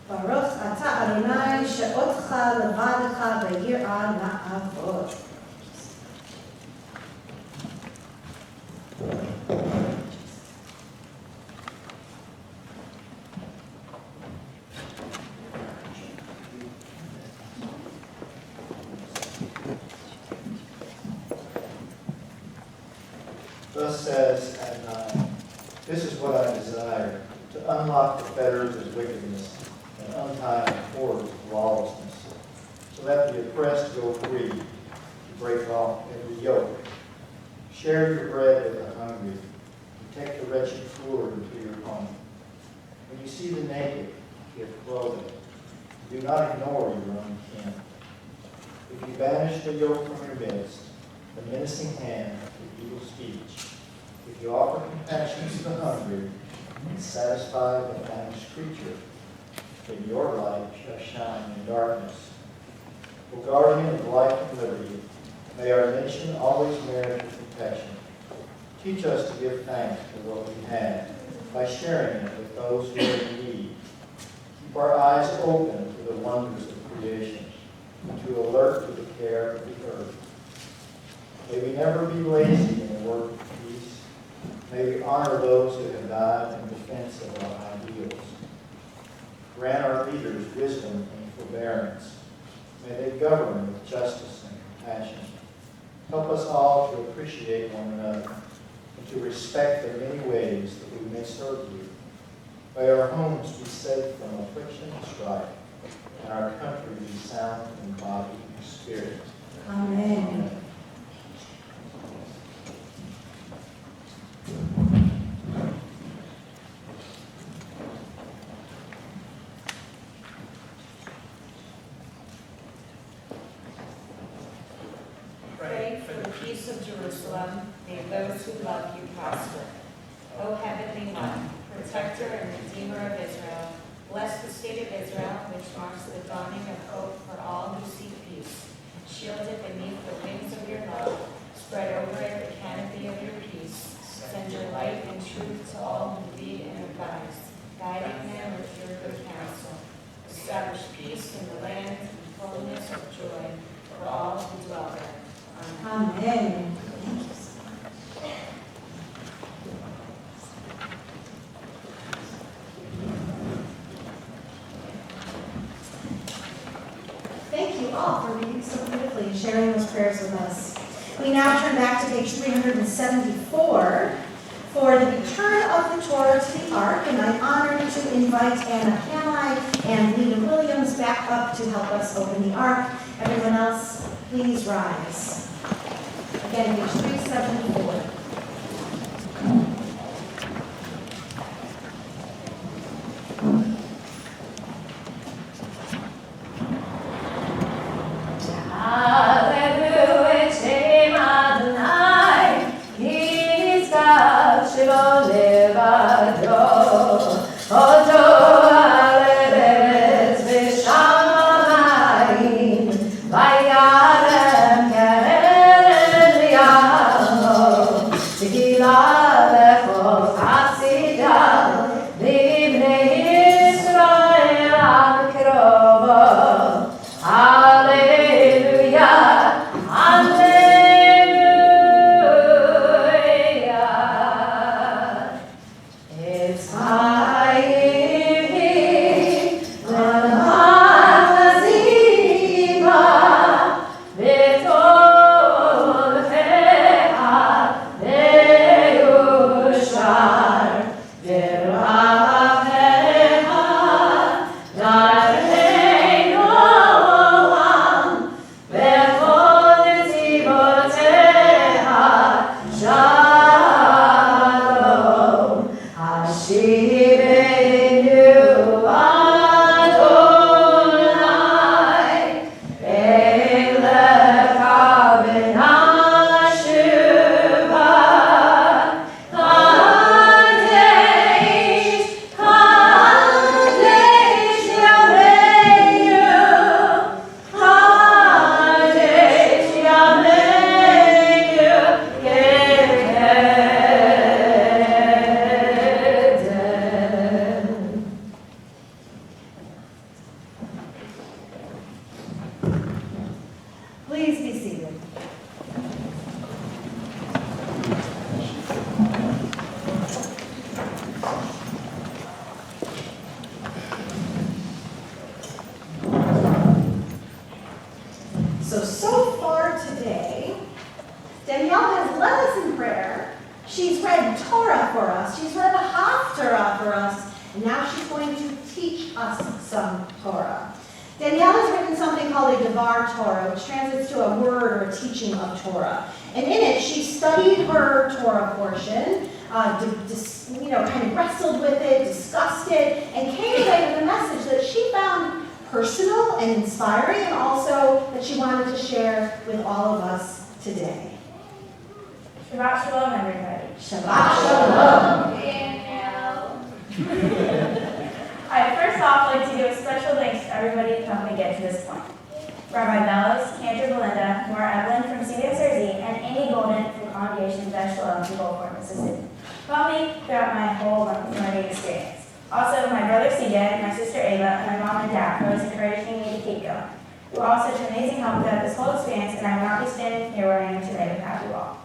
Baruch atah Adonai she'otcha levadecha b'yirah na'avod. Thus says Adonai, this is what I desire, to unlock the fetters of wickedness and untie the cords of lawlessness, so that the oppressed go free, to break off every yoke. Share your bread with the hungry, protect the wretched poor into your home. When you see the naked, give clothing. Do not ignore your own kin. If you banish the yoke from your your midst, the menacing hand of evil speech. If you offer compassion to the hungry and satisfy the famished creature, then your light shall shine in darkness. O guardian of life and liberty, may our nation always merit your compassion. Teach us to give thanks for what we have by sharing it with those who are in need. Keep our eyes open to the wonders of creation, and to alert to the care of the earth. May we never be lazy in the work of peace. May we honor those who have died in defense of our ideals. Grant our leaders wisdom and forbearance. May they govern with justice and compassion. Help us all to appreciate one another and to respect the many ways that we may serve you. May our homes be safe from affliction and strife, and our country be sound in body and spirit. Amen. Pray for the peace of Jerusalem. May those who love you prosper. O Heavenly One, protector and redeemer of Israel, bless the state of Israel, which marks the dawning of hope for all who seek peace. Shield it beneath the wings of your love. Spread over it the canopy of your peace. Send your light and truth to all who lead and advise, guiding them with your good counsel. Establish peace in the land and fullness of joy for all who dwell there. Amen. Thank you all for reading so beautifully and sharing those prayers with us. We now turn back to page 374 for the return of the Torah to the Ark, and I'm honored to invite Anna Hamai and Danielle Williams back up to help us open the Ark. Everyone else, please rise. Again, page 374. Please be seated. So far today, Danielle has led us in prayer. She's read Torah for us. She's read a Haftarah for us. And now she's going to teach us some Torah. Danielle has written something called a Devar Torah, which translates to a word or a teaching of Torah. And in it, she studied her Torah portion, kind of wrestled with it, discussed it, and came away with a message that she found personal and inspiring, and also that she wanted to share with all of us today. Shabbat Shalom, everybody. Shabbat Shalom. Danielle. Alright, first off, I'd like to give a special thanks to everybody who helped me get to this point. Rabbi Bellows, Cantor Belinda, Maura Evelyn from CBSRZ, and Amy Golden from Congregation Bet Shalom from Gulfport, Mississippi. Helped me throughout my whole learning experience. Also, my brother CJ, my sister Ava, and my mom and dad, who was encouraging me to keep going. You were all such amazing help throughout this whole experience, and I would not be standing here where I am today without you all.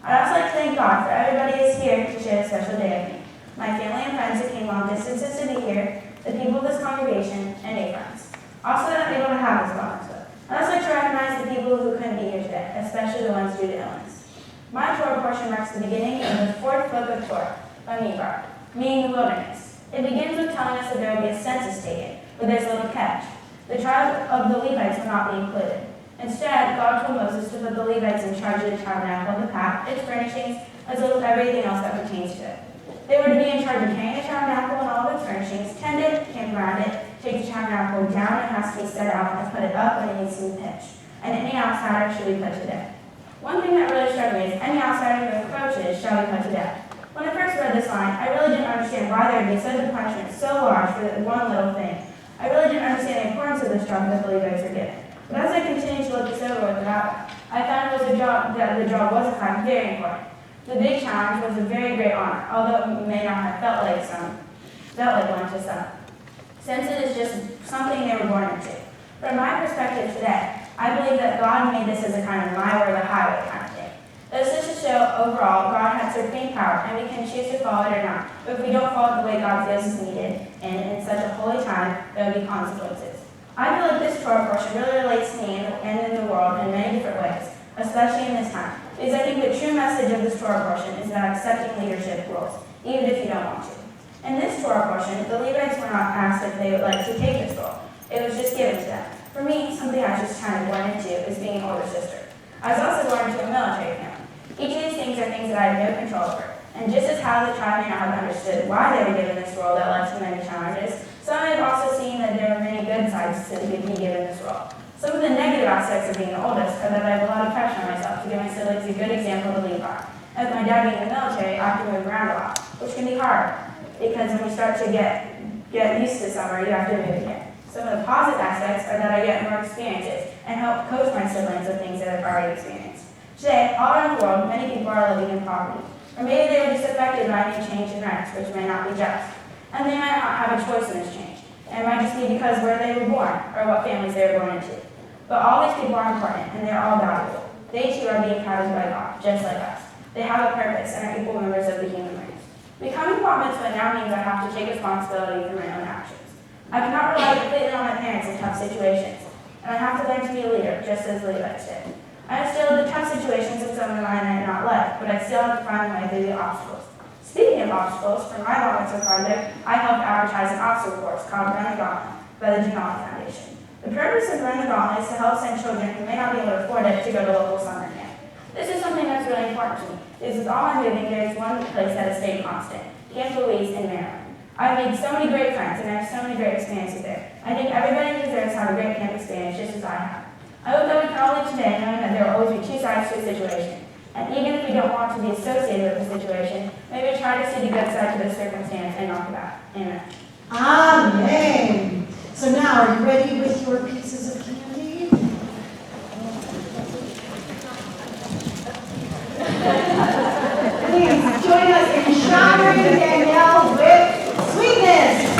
I'd also like to thank God for everybody who is here to share a special day with me. My family and friends who came long distances to be here, the people of this congregation, and new friends. Also, that I'm able to have this Bat Mitzvah. I'd also like to recognize the people who couldn't be here today, especially the ones due to illness. My Torah portion marks the beginning of the fourth book of Torah, Bamidbar, meaning the wilderness. It begins with telling us that there will be a census taken, but there's a little catch. The tribe of the Levites will not be included. Instead, God told Moses to put the Levites in charge of the tabernacle, the path, its furnishings, as well as everything else that pertains to it. They were to be in charge of carrying the tabernacle and all of its furnishings, tend it, camp around it, take the tabernacle down, it has to be set out, and put it up when it needs to be pitched. And any outsider should be put to death. One thing that really struck me is any outsider who approaches shall be put to death. When I first read this line, I really didn't understand why there would be such a punishment so large for one little thing. I really didn't understand the importance of this job that the Levites were given. But as I continued to look this over with the rabbi, I found that the job was in fact very important. The big challenge was a very great honor, although it may not have felt like one to some, since it is just something they were born into. From my perspective today, I believe that God made this as a kind of my way or the highway kind of thing. This is to show overall God has supreme power, and we can choose to follow it or not. But if we don't follow it the way God feels is needed, and in such a holy time, there will be consequences. I feel like this Torah portion really relates to me and in the world in many different ways, especially in this time, because I think the true message of this Torah portion is about accepting leadership roles, even if you don't want to. In this Torah portion, the Levites were not asked if they would like to take this role. It was just given to them. For me, something I was just kind of born into is being an older sister. I was also born into a military family. Each of these things are things that I have no control over. And just as how the tribe may not have understood why they were given this role that led to many challenges, some have also seen that there are many good sides to being given this role. Some of the negative aspects of being the oldest are that I have a lot of pressure on myself to give my siblings a good example to lead by. As my dad being in the military, I have to move around a lot, which can be hard, because when you start to get used to somewhere, you have to move again. Some of the positive aspects are that I get more experiences and help coach my siblings with things that I've already experienced. Today, all around the world, many people are living in poverty. Or maybe they were just affected by any change in rents, which may not be just. And they might not have a choice in this change. And it might just be because where they were born, or what families they were born into. But all these people are important, and they're all valuable. They too are being housed by God, just like us. They have a purpose and are equal members of the human race. Becoming Bat Mitzvah now means I have to take responsibility for my own actions. I cannot rely completely on my parents in tough situations, and I have to learn to be a leader, just as the Levites did. I have still the tough situations of some of mine I not like, but I still have to find a way through the obstacles. Speaking of obstacles, for my Bat Mitzvah project, I helped advertise an obstacle course called Run the Gauntlet by the Danielle Foundation. The purpose of Run the Gauntlet is to help send children who may not be able to afford it to go to local summer camp. This is something that's really important to me, because with all my moving, there's one place that has stayed constant, Camp Louise in Maryland. I've made so many great friends, and I have so many great experiences there. I think everybody deserves to have a great camp experience just as I have. I hope that we can all leave today knowing that there will always be two sides to a situation. And even if we don't want to be associated with the situation, maybe try to see the good side to the circumstance and knock it out. Amen. Amen. So now, are you ready with your pieces of candy? Please join us in showering Danielle with sweetness.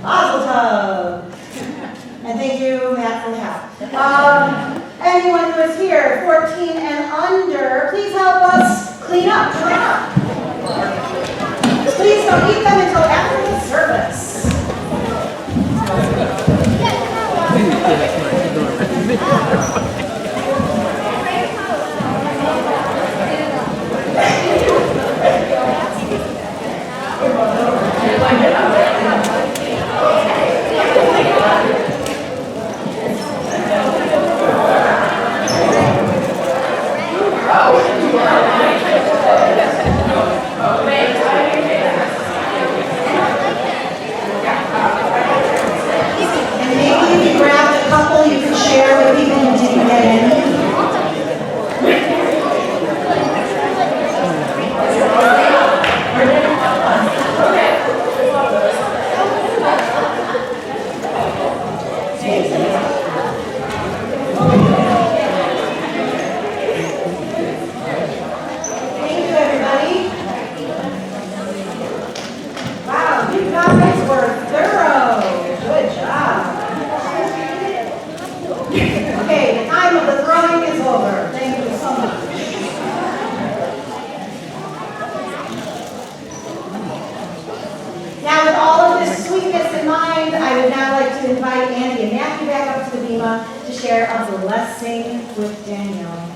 Mazel tov. And thank you, Matt, for the help. Anyone who is here, 14 and under, please help us clean up, clean up. Please don't eat them until after the service. And maybe if you grabbed a couple, you could share with people who didn't get any. Thank you, everybody. Wow, you guys were thorough. Good job. Okay, the time of the throwing is over. Thank you so much. Now, with all of this sweetness in mind, I would now like to invite Andy and Matthew back up to the bima to share a blessing with Danielle.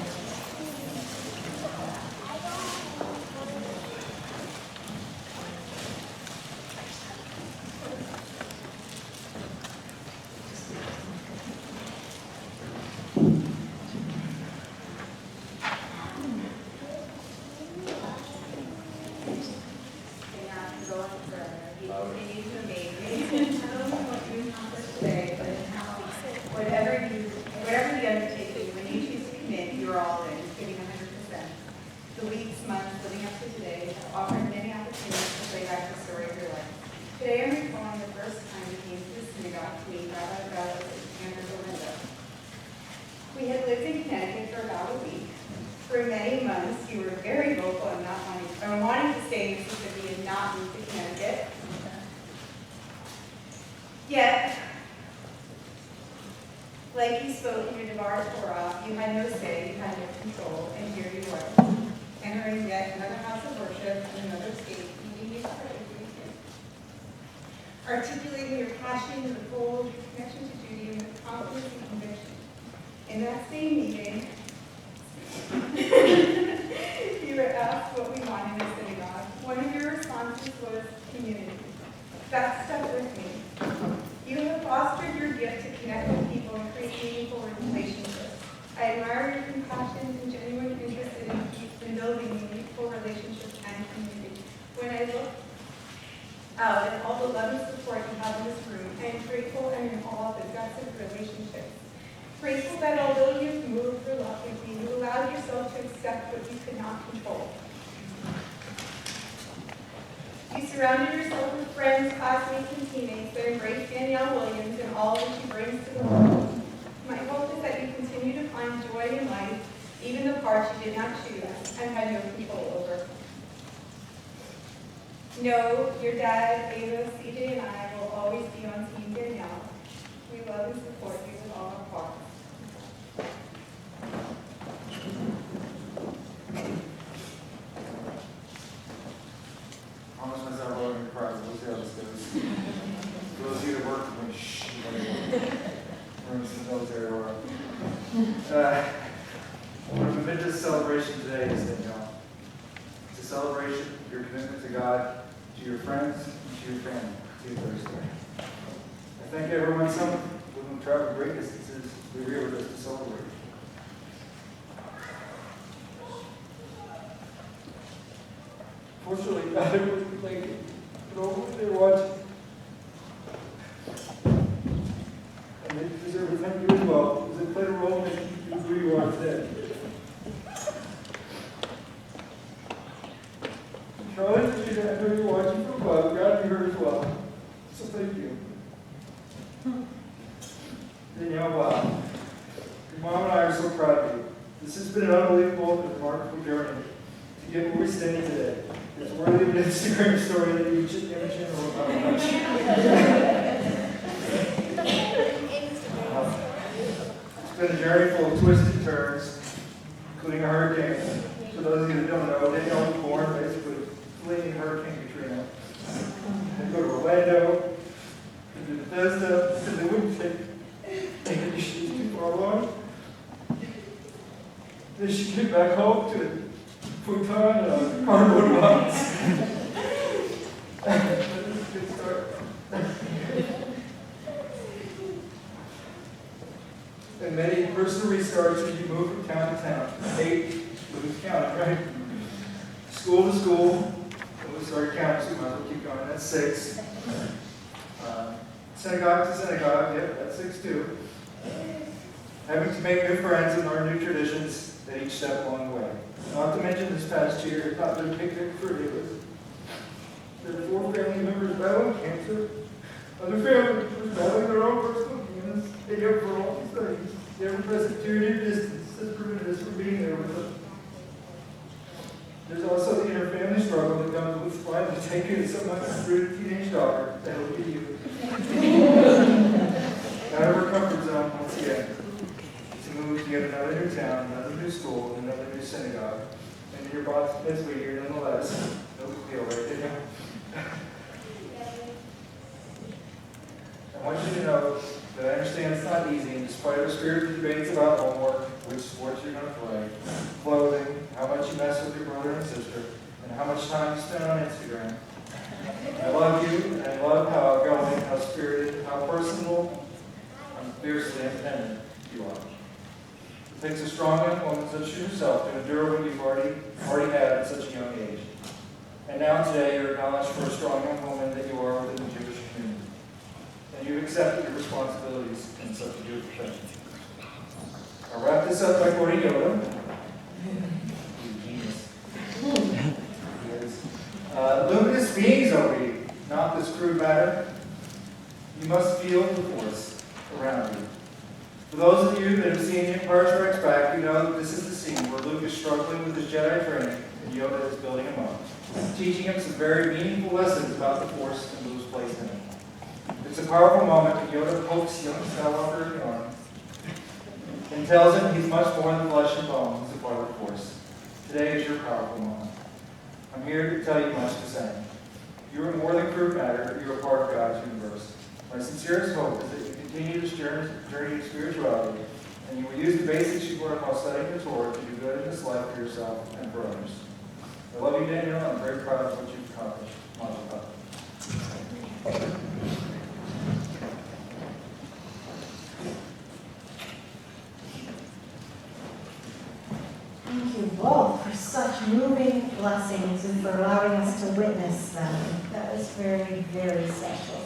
Whatever the undertaking, when you choose to commit, you're all in, giving 100%. The weeks, months, living up to today have offered many opportunities to play back the story of your life. Today I'm recalling the first time you came to the synagogue to meet Rabbi Bellows and Belinda. We had lived in Connecticut for about a week. For many months, you were very vocal and wanting to stay in Mississippi and not move to Connecticut. Yet, like you spoke in your Devar Torah, you had no say, you had no control, and here you are, entering yet another house of worship in another state, and you part of your articulating your passion, your bold, your connection to Judaism with confidence and conviction. In that same meeting, you were asked what we want in a synagogue. One of your responses was community. That stuck with me. You have fostered your gift to connect with people and create meaningful relationships. I admire your compassion and genuine interest in building meaningful relationships and community. When I look out at all the love and support you have in this room, I am grateful and in awe of the depth of relationships. Grateful that although you've moved reluctantly, you allowed yourself to accept what you could not control. You surrounded yourself with friends, classmates, and teammates that embrace Danielle Williams and all that she brings to the world. My hope is that you continue to find joy in life, even the parts you did not choose and had no control over. Know your dad, Ava, CJ, and I will always be on Team Danielle. We love and support you with all our hearts. How much myself wrote in the prize? We'll see how this goes. Those of you that work with me, shh. We're in some military world. What we've been to this celebration today is Danielle. It's a celebration of your commitment to God, to your friends, and to your family, to your Thursday. I thank everyone, some of whom traveled great distances to be here with us to celebrate. Fortunately, I would like to know they're watching. And they deserve to thank you as well, because they played a role in making you who you are today. Charlie, I know you're watching from above. God, you heard as well. So thank you. Danielle, wow. Your mom and I are so proud of you. This has been an unbelievable and remarkable journey to get where we're standing today. It's worthy of an Instagram story that you should image in or about much. It's been a journey full of twists and turns, including a hurricane. For those of you that don't know, Danielle was born, basically fleeing Hurricane Katrina. They'd go to Orlando, and to Bethesda, because they wouldn't take the she's too far along. Then she came back home to a futon and a cardboard box. That was a good start. And many personal restarts as you move from town to town. 8, lose count, right? School to school. And we started counting, so we might as well keep going. That's 6. Synagogue to synagogue, yep, that's 6 too. Having to make new friends and learn new traditions at each step along the way. Not to mention this past year, it's not been a picnic for any of us. There are 4 family members battling cancer. Other family members battling their own personal demons. And yet for all these things, the ever-present tyranny of distance has prevented us from being there with them. There's also the inner family struggle that comes with finally taking someone's uprooted teenage daughter to help you. Out of her comfort zone once again. To move to yet another new town, another new school, and another new synagogue. And your Bat Mitzvah year nonetheless. No big deal, right? Did you? I want you to know that I understand it's not easy, and despite our spirited debates about homework, which sports you're going to play, clothing, how much you mess with your brother and sister, and how much time you spend on Instagram. I love you, and I love how outgoing, how spirited, how personable, and fiercely independent you are. It takes a strong young woman such as yourself to endure what you've already had at such a young age. And now today you're acknowledged for a strong young woman that you are within the Jewish community. And you've accepted your responsibilities in such a beautiful thing. I'll wrap this up by quoting Yoda. Genius. Luminous beings are we, not this crude matter. You must feel the force around you. For those of you that have seen The Empire Strikes Back, you know that this is the scene where Luke is struggling with his Jedi training and Yoda is building him up, teaching him some very meaningful lessons about the Force and Luke's place in it. It's a powerful moment when Yoda pokes young Skywalker in the arm and tells him he's much more than flesh and bone as a part of the Force. Today is your powerful moment. I'm here to tell you much the same. You are more than crude matter, you are part of God's universe. My sincerest hope is that you continue this journey of spirituality, and you will use the basics you learned while studying the Torah to do good in this life for yourself and for others. I love you, Danielle, and I'm very proud of what you've accomplished. Mazel. Thank you both for such moving blessings and for allowing us to witness them. That was very, very special.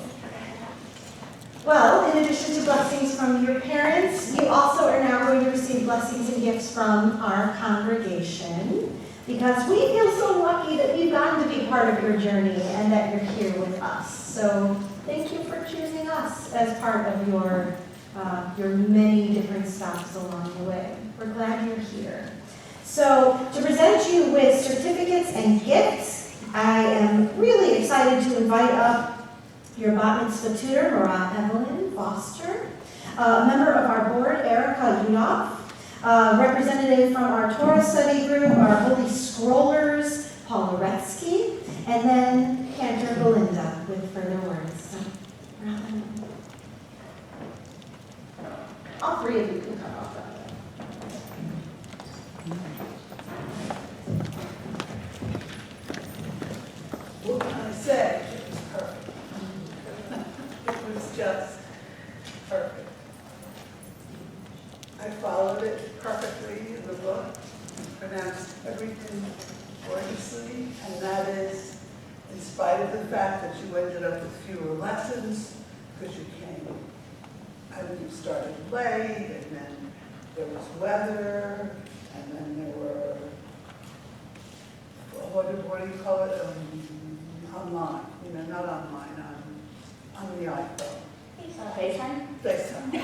Well, in addition to blessings from your parents, you also are now going to receive blessings and gifts from our congregation, because we feel so lucky that we've gotten to be part of your journey and that you're here with us. So thank you for choosing us as part of your many different stops along the way. We're glad you're here. So to present you with certificates and gifts, I am really excited to invite up your Bat Mitzvah tutor, Mara Evelyn Foster, a member of our board, Erica Yudoff, representative from our Torah study group, our Holy Scrollers, Paul Loretsky, and then Cantor Belinda with further words. So, all 3 of you can come off that. What can I say? It was perfect. It was just perfect. I followed it perfectly in the book, pronounced everything gorgeously, and that is in spite of the fact that you ended up with fewer lessons because you came, and you started late, and then there was weather, and then there were, what do you call it? Online, not online, on the iPhone. FaceTime? FaceTime. And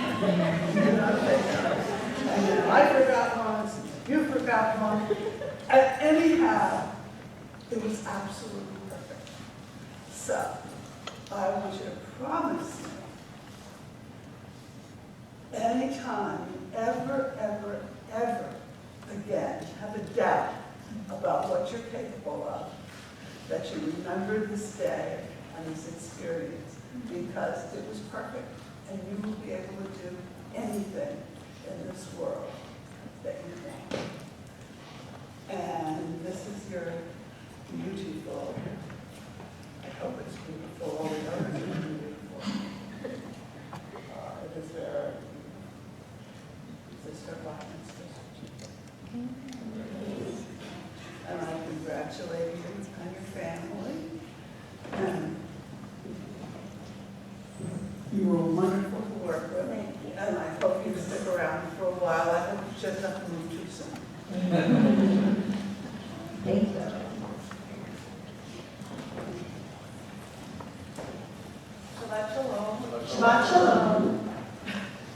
then I forgot once, you forgot once. Anyhow, it was absolutely perfect. So, I want you to promise me, anytime you ever again have a doubt about what you're capable of, that you remember this day and this experience because it was perfect, and you will be able to do anything in this world that you want. And this is your beautiful, I hope it's beautiful, all the others are beautiful. It is very, is this her Bat Mitzvah? And I congratulate you and your family. And you were wonderful to work with. And I hope you stick around for a while. I hope you just not move too soon. Thank you. Shabbat shalom. Shabbat shalom.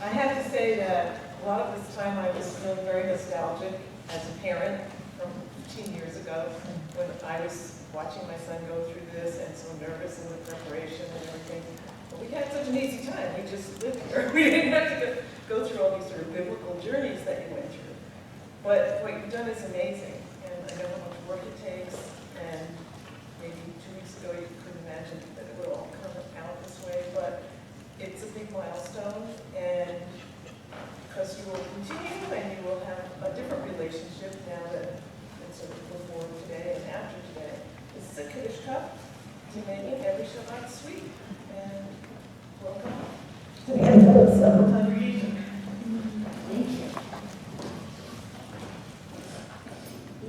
I have to say that a lot of this time I was feeling very nostalgic as a parent from 15 years ago when I was watching my son go through this and so nervous in the preparation and everything. But we had such an easy time. We just lived here. We didn't have to go through all these sort of biblical journeys that you went through. But what you've done is amazing, and I know how much work it takes, and maybe 2 weeks ago you couldn't imagine that it would all come out this way, but it's a big milestone, and because you will continue and you will have a different relationship now that it's before today and after today. This is a Kiddush cup to make it every Shabbat sweet, and welcome to the end of the congregation. Thank you.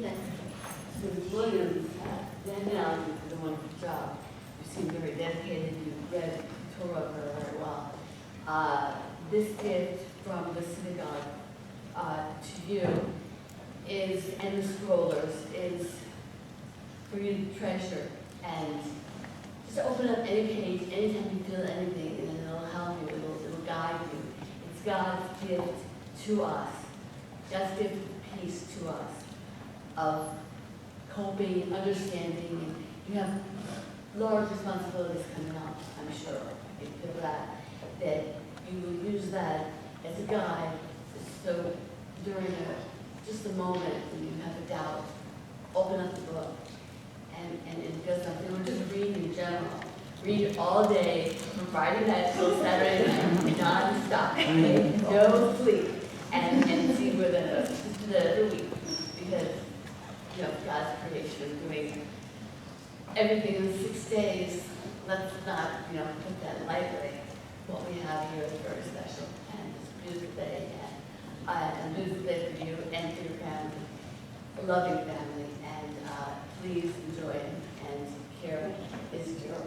Yes, Ms. Williams, Danielle, you did a wonderful job. You seem very dedicated. You read Torah very well. This gift from the synagogue to you is, and the scrollers, is for you to treasure and just open up any page anytime you feel anything, and it'll help you. It'll guide you. It's God's gift to us. God's gift of peace to us, of coping, understanding, and you have large responsibilities coming up, I'm sure. I can feel that you will use that as a guide, so during just a moment when you have a doubt, open up the book, and it does something, or just read in general. Read all day, from Friday night till Saturday night, non-stop, okay? No sleep, and see where the week, because you know, God's creation is doing everything in 6 days. Let's not, put that lightly. What we have here is very special, and it's a beautiful day, and a beautiful day for you and for your family, a loving family, and please enjoy it, and care is your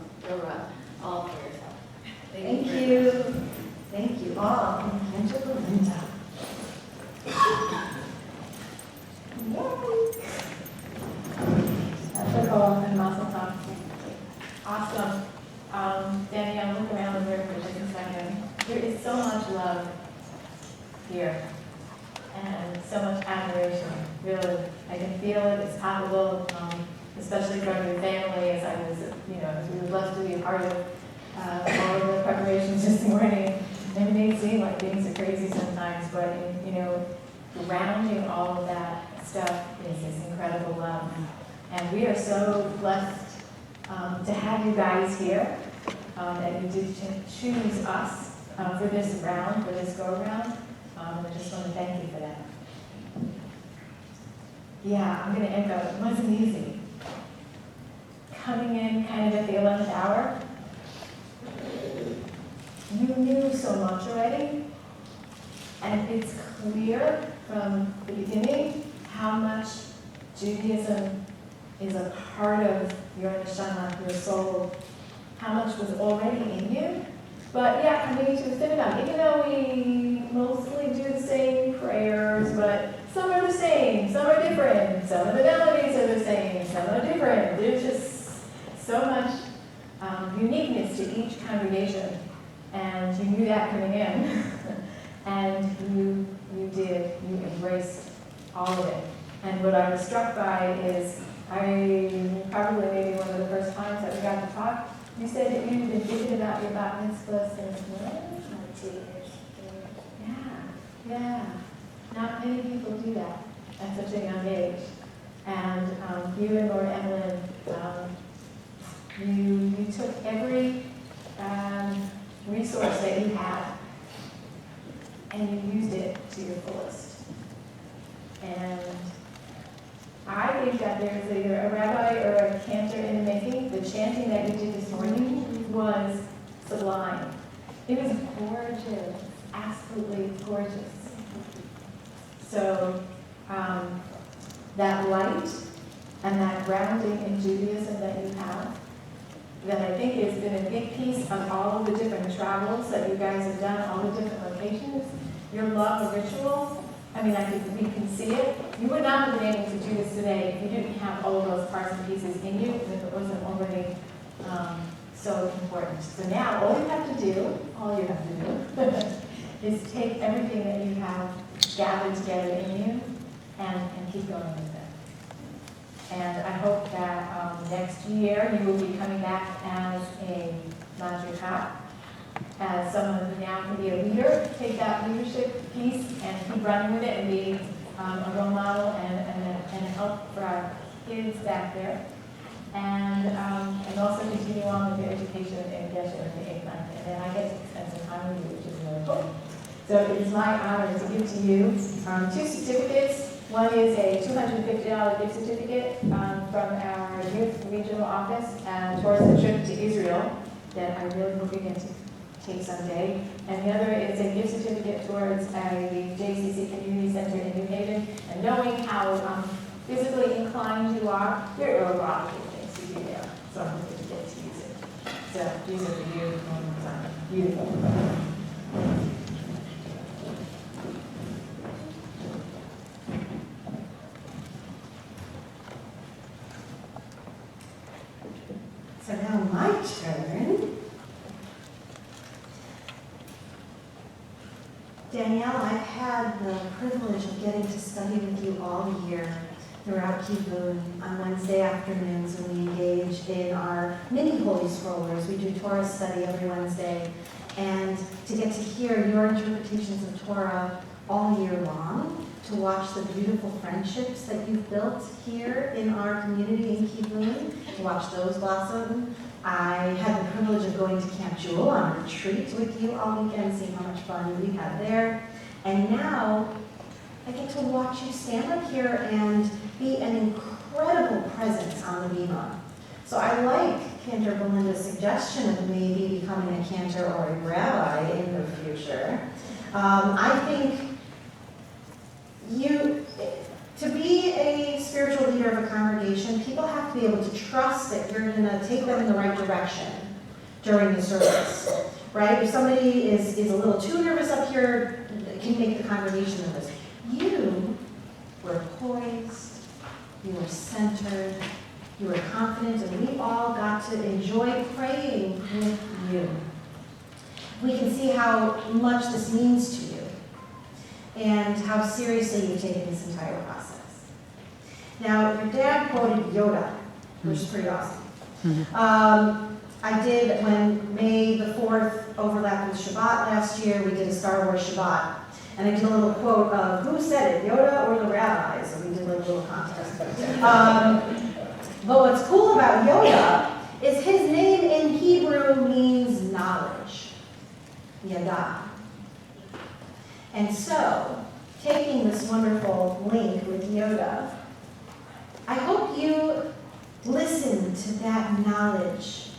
all for yourself. Thank you. Thank you all. And to Belinda. Ethical and Mazel. Awesome. Danielle, look around the room for just a second. There is so much love here and so much admiration. Really, I can feel it. It's palpable, especially from your family. As I was, as we were blessed to be a part of all of the preparations this morning. And it may seem like things are crazy sometimes, but grounding all of that stuff is this incredible love. And we are so blessed to have you guys here, that you did choose us for this round, for this go-around. And I just want to thank you for that. Yeah, I'm going to echo, it wasn't easy. Coming in kind of at the 11th hour, you knew so much already, and it's clear from the beginning how much Judaism is a part of your neshama, your soul, how much was already in you. But yeah, coming into the synagogue, even though we mostly do the same prayers, but some are the same, some are different, some of the melodies are the same, some are different. There's just so much uniqueness to each congregation, and you knew that coming in, and you embraced all of it. And what I was struck by is, probably maybe one of the first times that we got to talk, you said that you'd been thinking about your Bat Mitzvah since when? 2 years. Yeah. Not many people do that at such a young age. And you and Lord Evelyn, you took every resource that you had and you used it to your fullest. And I think that there's either a rabbi or a cantor in the making. The chanting that you did this morning was sublime. It was gorgeous, absolutely gorgeous. So that light and that grounding in Judaism that you have, that I think has been a big piece of all of the different travels that you guys have done, all the different locations, your love of ritual. I mean, we can see it. You would not have been able to do this today if you didn't have all of those parts and pieces in you, if it wasn't already so important. So now, all you have to do is take everything that you have gathered together in you and keep going with it. And I hope that next year you will be coming back as a madrika, as someone who now can be a leader, take that leadership piece and keep running with it and be a role model and help for our kids back there. And also continue on with your education in Geshe and the 8th, 9th, and then I get to spend some time with you, which is really cool. So it is my honor to give to you 2 certificates. One is a $250 gift certificate from our youth regional office towards the trip to Israel that I really hope you get to take someday. And the other is a gift certificate towards the JCC Community Center in New Haven. And knowing how physically inclined you are, there are a lot of good things to do there. So I'm hoping to get to use it. So these are for you one more time. Beautiful. So now my turn. Danielle, I've had the privilege of getting to study with you all year throughout Kibbutz on Wednesday afternoons when we engage in our mini Holy Scrollers. We do Torah study every Wednesday. And to get to hear your interpretations of Torah all year long, to watch the beautiful friendships that you've built here in our community in Kibbutz, to watch those blossom. I had the privilege of going to Camp Jewel on a retreat with you all weekend, seeing how much fun we had there. And now I get to watch you stand up here and be an incredible presence on the Bima. So I like Cantor Belinda's suggestion of maybe becoming a cantor or a rabbi in the future. I think to be a spiritual leader of a congregation, people have to be able to trust that you're going to take them in the right direction during the service, right? If somebody is a little too nervous up here, it can make the congregation nervous. You were poised, you were centered, you were confident, and we all got to enjoy praying with you. We can see how much this means to you and how seriously you've taken this entire process. Now, your dad quoted Yoda, which is pretty awesome. I did, when May the 4th overlapped with Shabbat last year, we did a Star Wars Shabbat. And I did a little quote of who said it, Yoda or the rabbi? So we did like a little contest. But what's cool about Yoda is his name in Hebrew means knowledge, Yada. And so, taking this wonderful link with Yoda, I hope you listen to that knowledge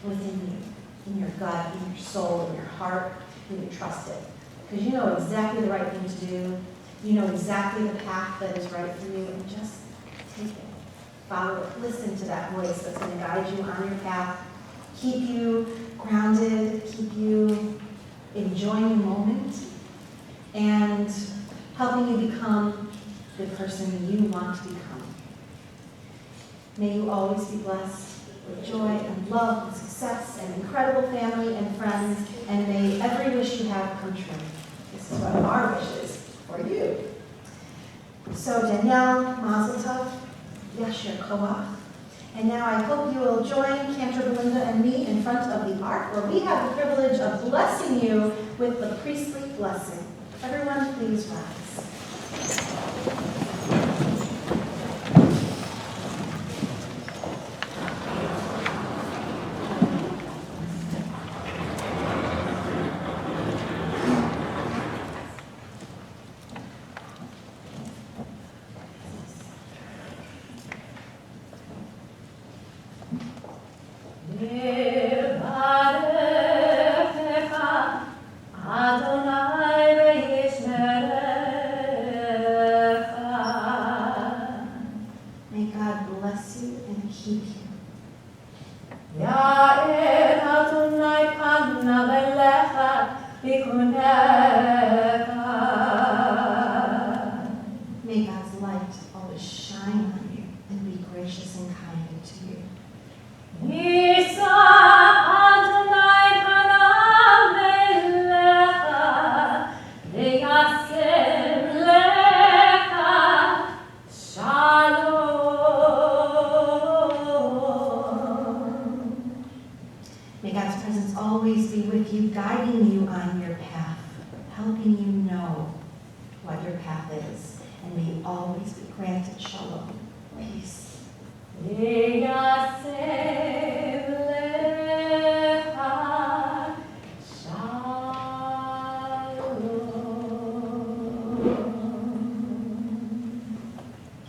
within you, in your gut, in your soul, in your heart, and you trust it. Because you know exactly the right thing to do. You know exactly the path that is right for you, and just take it. Follow it. Listen to that voice that's going to guide you on your path, keep you grounded, keep you enjoying the moment, and helping you become the person you want to become. May you always be blessed with joy and love and success and incredible family and friends, and may every wish you have come true. This is one of our wishes for you. So Danielle, Mazel Tov, Yasher Koach. And now I hope you will join Cantor Belinda and me in front of the ark, where we have the privilege of blessing you with the priestly blessing. Everyone, please rise. light always shine on you and be gracious and kind to you. May God's presence always be with you, guiding you on your path, helping you know what your path is, and may you always be granted shalom, peace.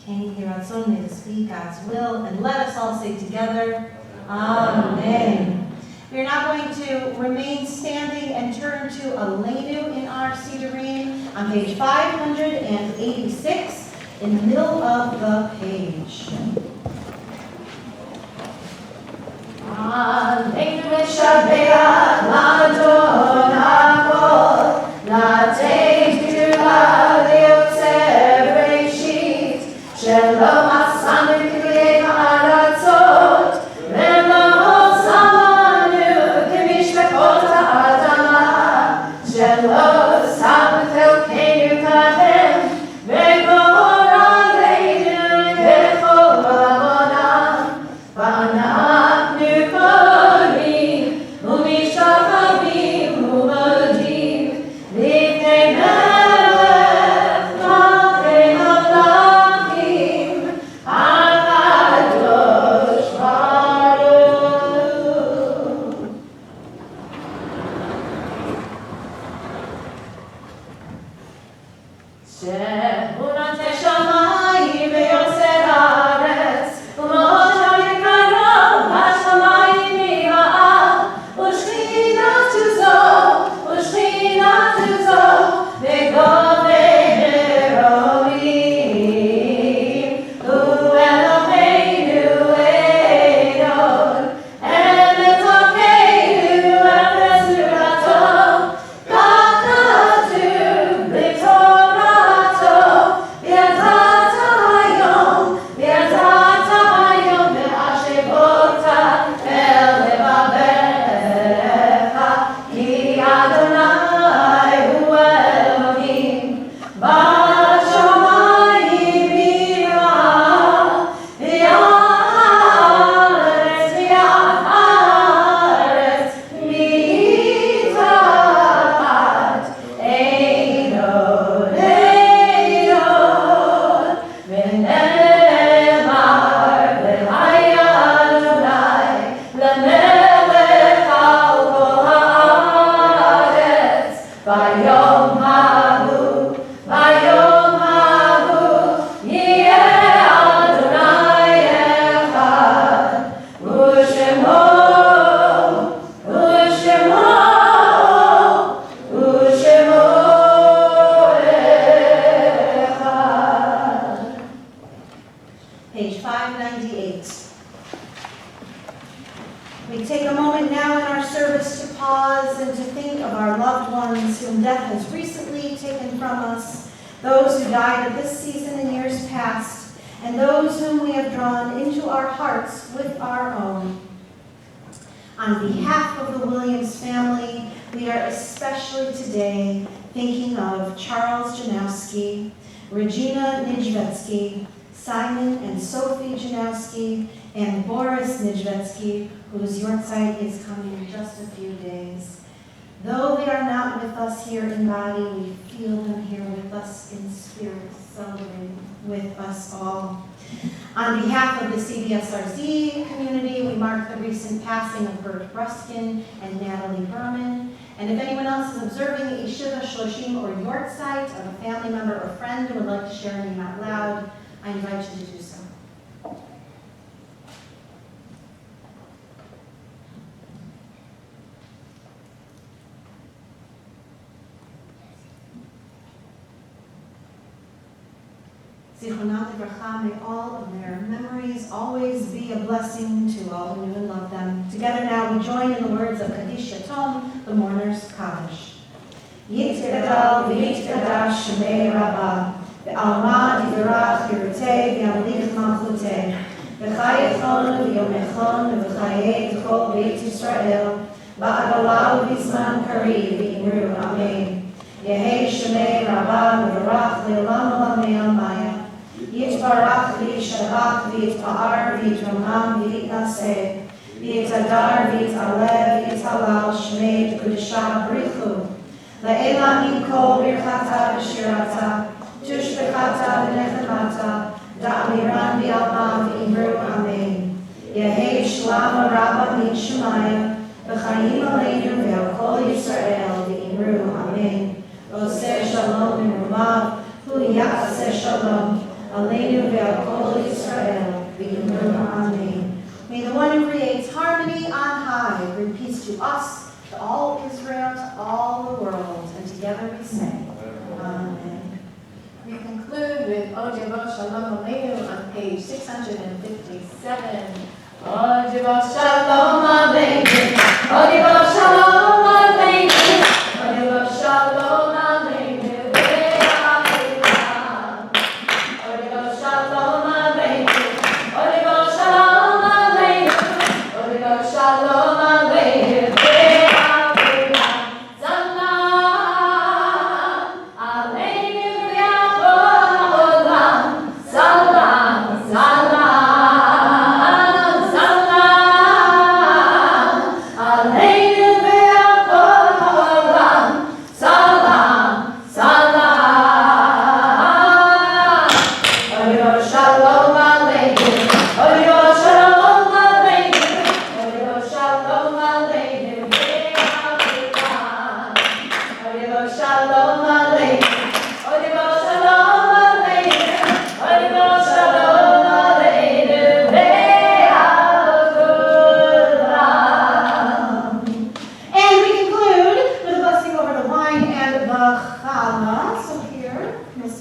King Hiratzon, may this be God's will, and let us all say together, Amen. We are now going to remain standing and turn to Aleinu in our Sidurim on page 586 in the middle of the page. Aleinu Shabbat Ladon Hakol Latei K'ula Liotzer Bereshit Shelo Asanu K'lei Ha'aratzot Velo Samanu K'mishpachot Ha'adama Shelo Samu Chelkeinu Kahem V'gor Aleinu K'chol Avonam V'anachnu Korim U'mishachavim U'modim Lifnei Melech Malchei Hamlachim HaKadosh Baruch. She'unat Shamayim ve'yoser haaretz u'moshe yikaron hashamayim mira'ah u'shchinatu zo ve'govei meroim u'Eloheinu Eidon Emetokenu Efesurato Kakatu B'Torato V'yadata hayom ve'ashevota el levavecha Ki Adonai hu Elohim B'shamayim yirah v'ya'aretz mitachat Eidon v'nemar v'haya Adonai lemelech al kol haaretz Vayom hahu yeh Adonai echad u'shemo echad. Page 598. We take a moment now in our service to pause and to think of our loved ones whom death has recently taken from us, those who died of this season in years past, and those whom we have drawn into our hearts with our own. On behalf of the Williams family, we are especially today thinking of Charles Janowski, Regina Nijvetsky, Simon and Sophie Janowski, and Boris Nijvetsky, whose yortzeit is coming in just a few days. Though they are not with us here in body, we feel them here with us in spirit, celebrating with us all. On behalf of the CBSRZ community, we mark the recent passing of Bert Bruskin and Natalie Berman. And if anyone else is observing a Shiva Shloshim or yortzeit of a family member or friend who would like to share a name out loud, I invite you to do so. Zichronam Livracha, may all of their memories always be a blessing to all who knew and loved them. Together now we join in the words of Kaddish Yatom, the mourner's Kaddish. Yitkadal v'yitkadash shmei Rabbah, Alma, Yivarach, Yiruteh, V'yamlich Malchuteh. V'chayechon, V'yomechon, V'chayei, T'chol Beit Yisrael, Ba'adalah, V'zman Kari, V'imru, Amen. Yehei Shemei Rabbah, V'yarach, Le'olam Olamei Almaya. Yitbarach, V'yishabach, V'yitpa'ar, V'yitramam, V'yitnaseh. V'yitadar, V'yitaleh, V'yitalal, Shmei, T'kudishah, Brichu. La'ela Mikol, Birchata, V'shirata. Tushbechata v'nechemata, da'amiran v'alma v'imru, amen. Yehei shlama rabba min shemaya, v'chayim aleinu ve'al kol Yisrael v'imru, amen. Oseh shalom v'rumav, hu ya'aseh shalom, aleinu ve'al kol Yisrael v'imru, amen. May the one who creates harmony on high bring peace to us, to all Israel, to all the world, and together we say, amen. We conclude with O Jehovah Shalom Aleinu on page 657. O Jehovah Shalom Aleinu, O Jehovah Shalom Aleinu, O Jehovah Shalom Aleinu, Ve'aviram. O Jehovah Shalom Aleinu, O Jehovah Shalom Aleinu, O Jehovah Shalom Aleinu, Ve'aviram.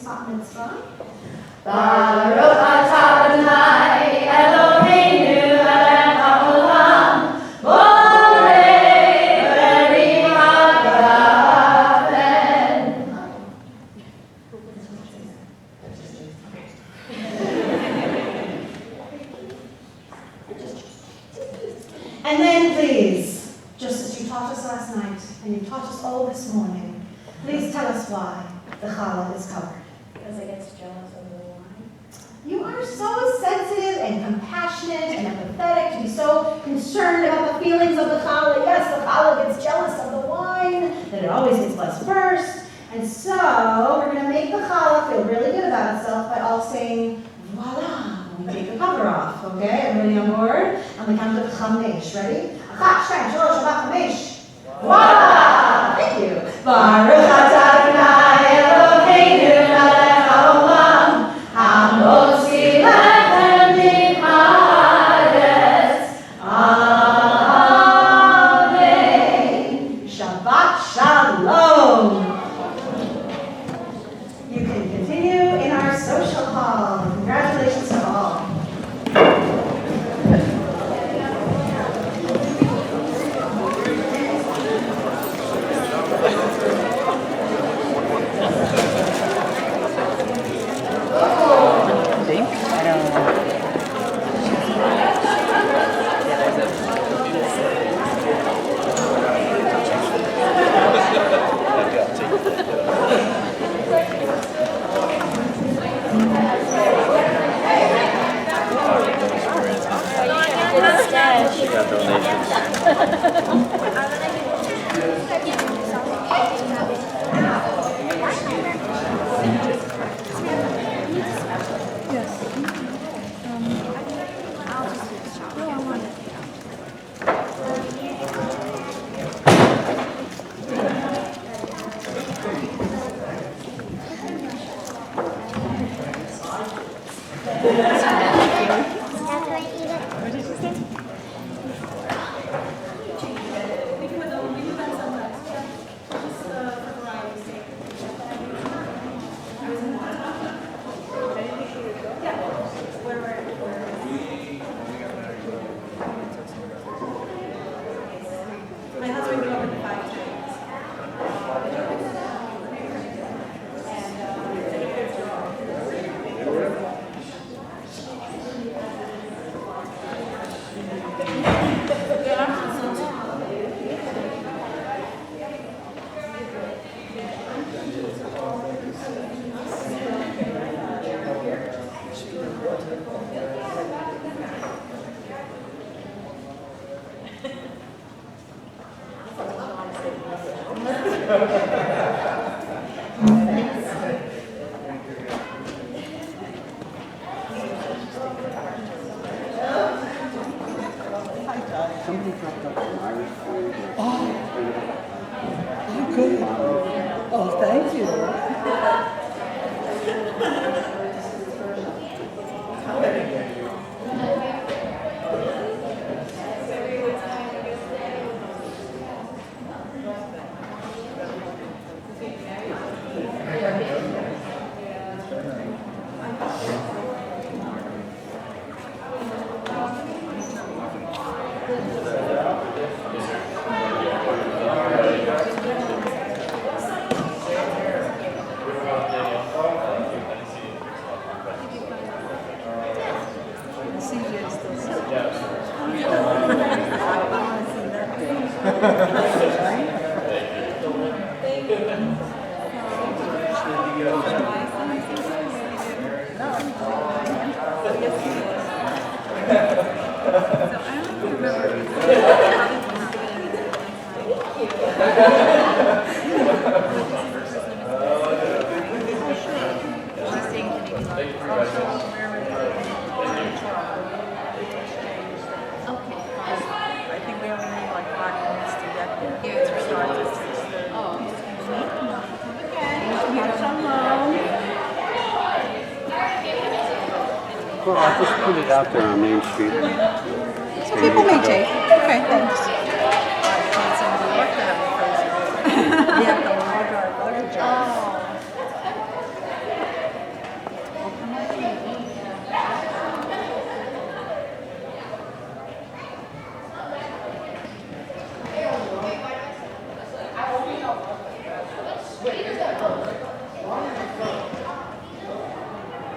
Bat Mitzvah. Baruch atah Adonai Eloheinu melech haolam, borei b'ri hagafen. And then please, just as you taught us last night, and you taught us all this morning, please tell us why the challah is covered. Because it gets jealous of the wine. You are so sensitive and compassionate and empathetic to be so concerned about the feelings of the challah. Yes, the challah gets jealous of the wine, that it always gets blessed first. And so we're going to make the challah feel really good about itself by all saying, voila, when we take the cover off. Okay, everybody on board? And we count to chamesh. Ready? Achat, shtem, shalosh, arba, chamesh. Voila! Thank you. Baruch atah Adonai Eloheinu melech haolam, hamotzi lechem min haaretz. Amen. Shabbat shalom. You can continue in our social hall. Congratulations to all. Somebody dropped off an Irish food. Oh, good. Oh, thank you. Well, I'll just put it out there on Main Street. People may take. Okay, thanks.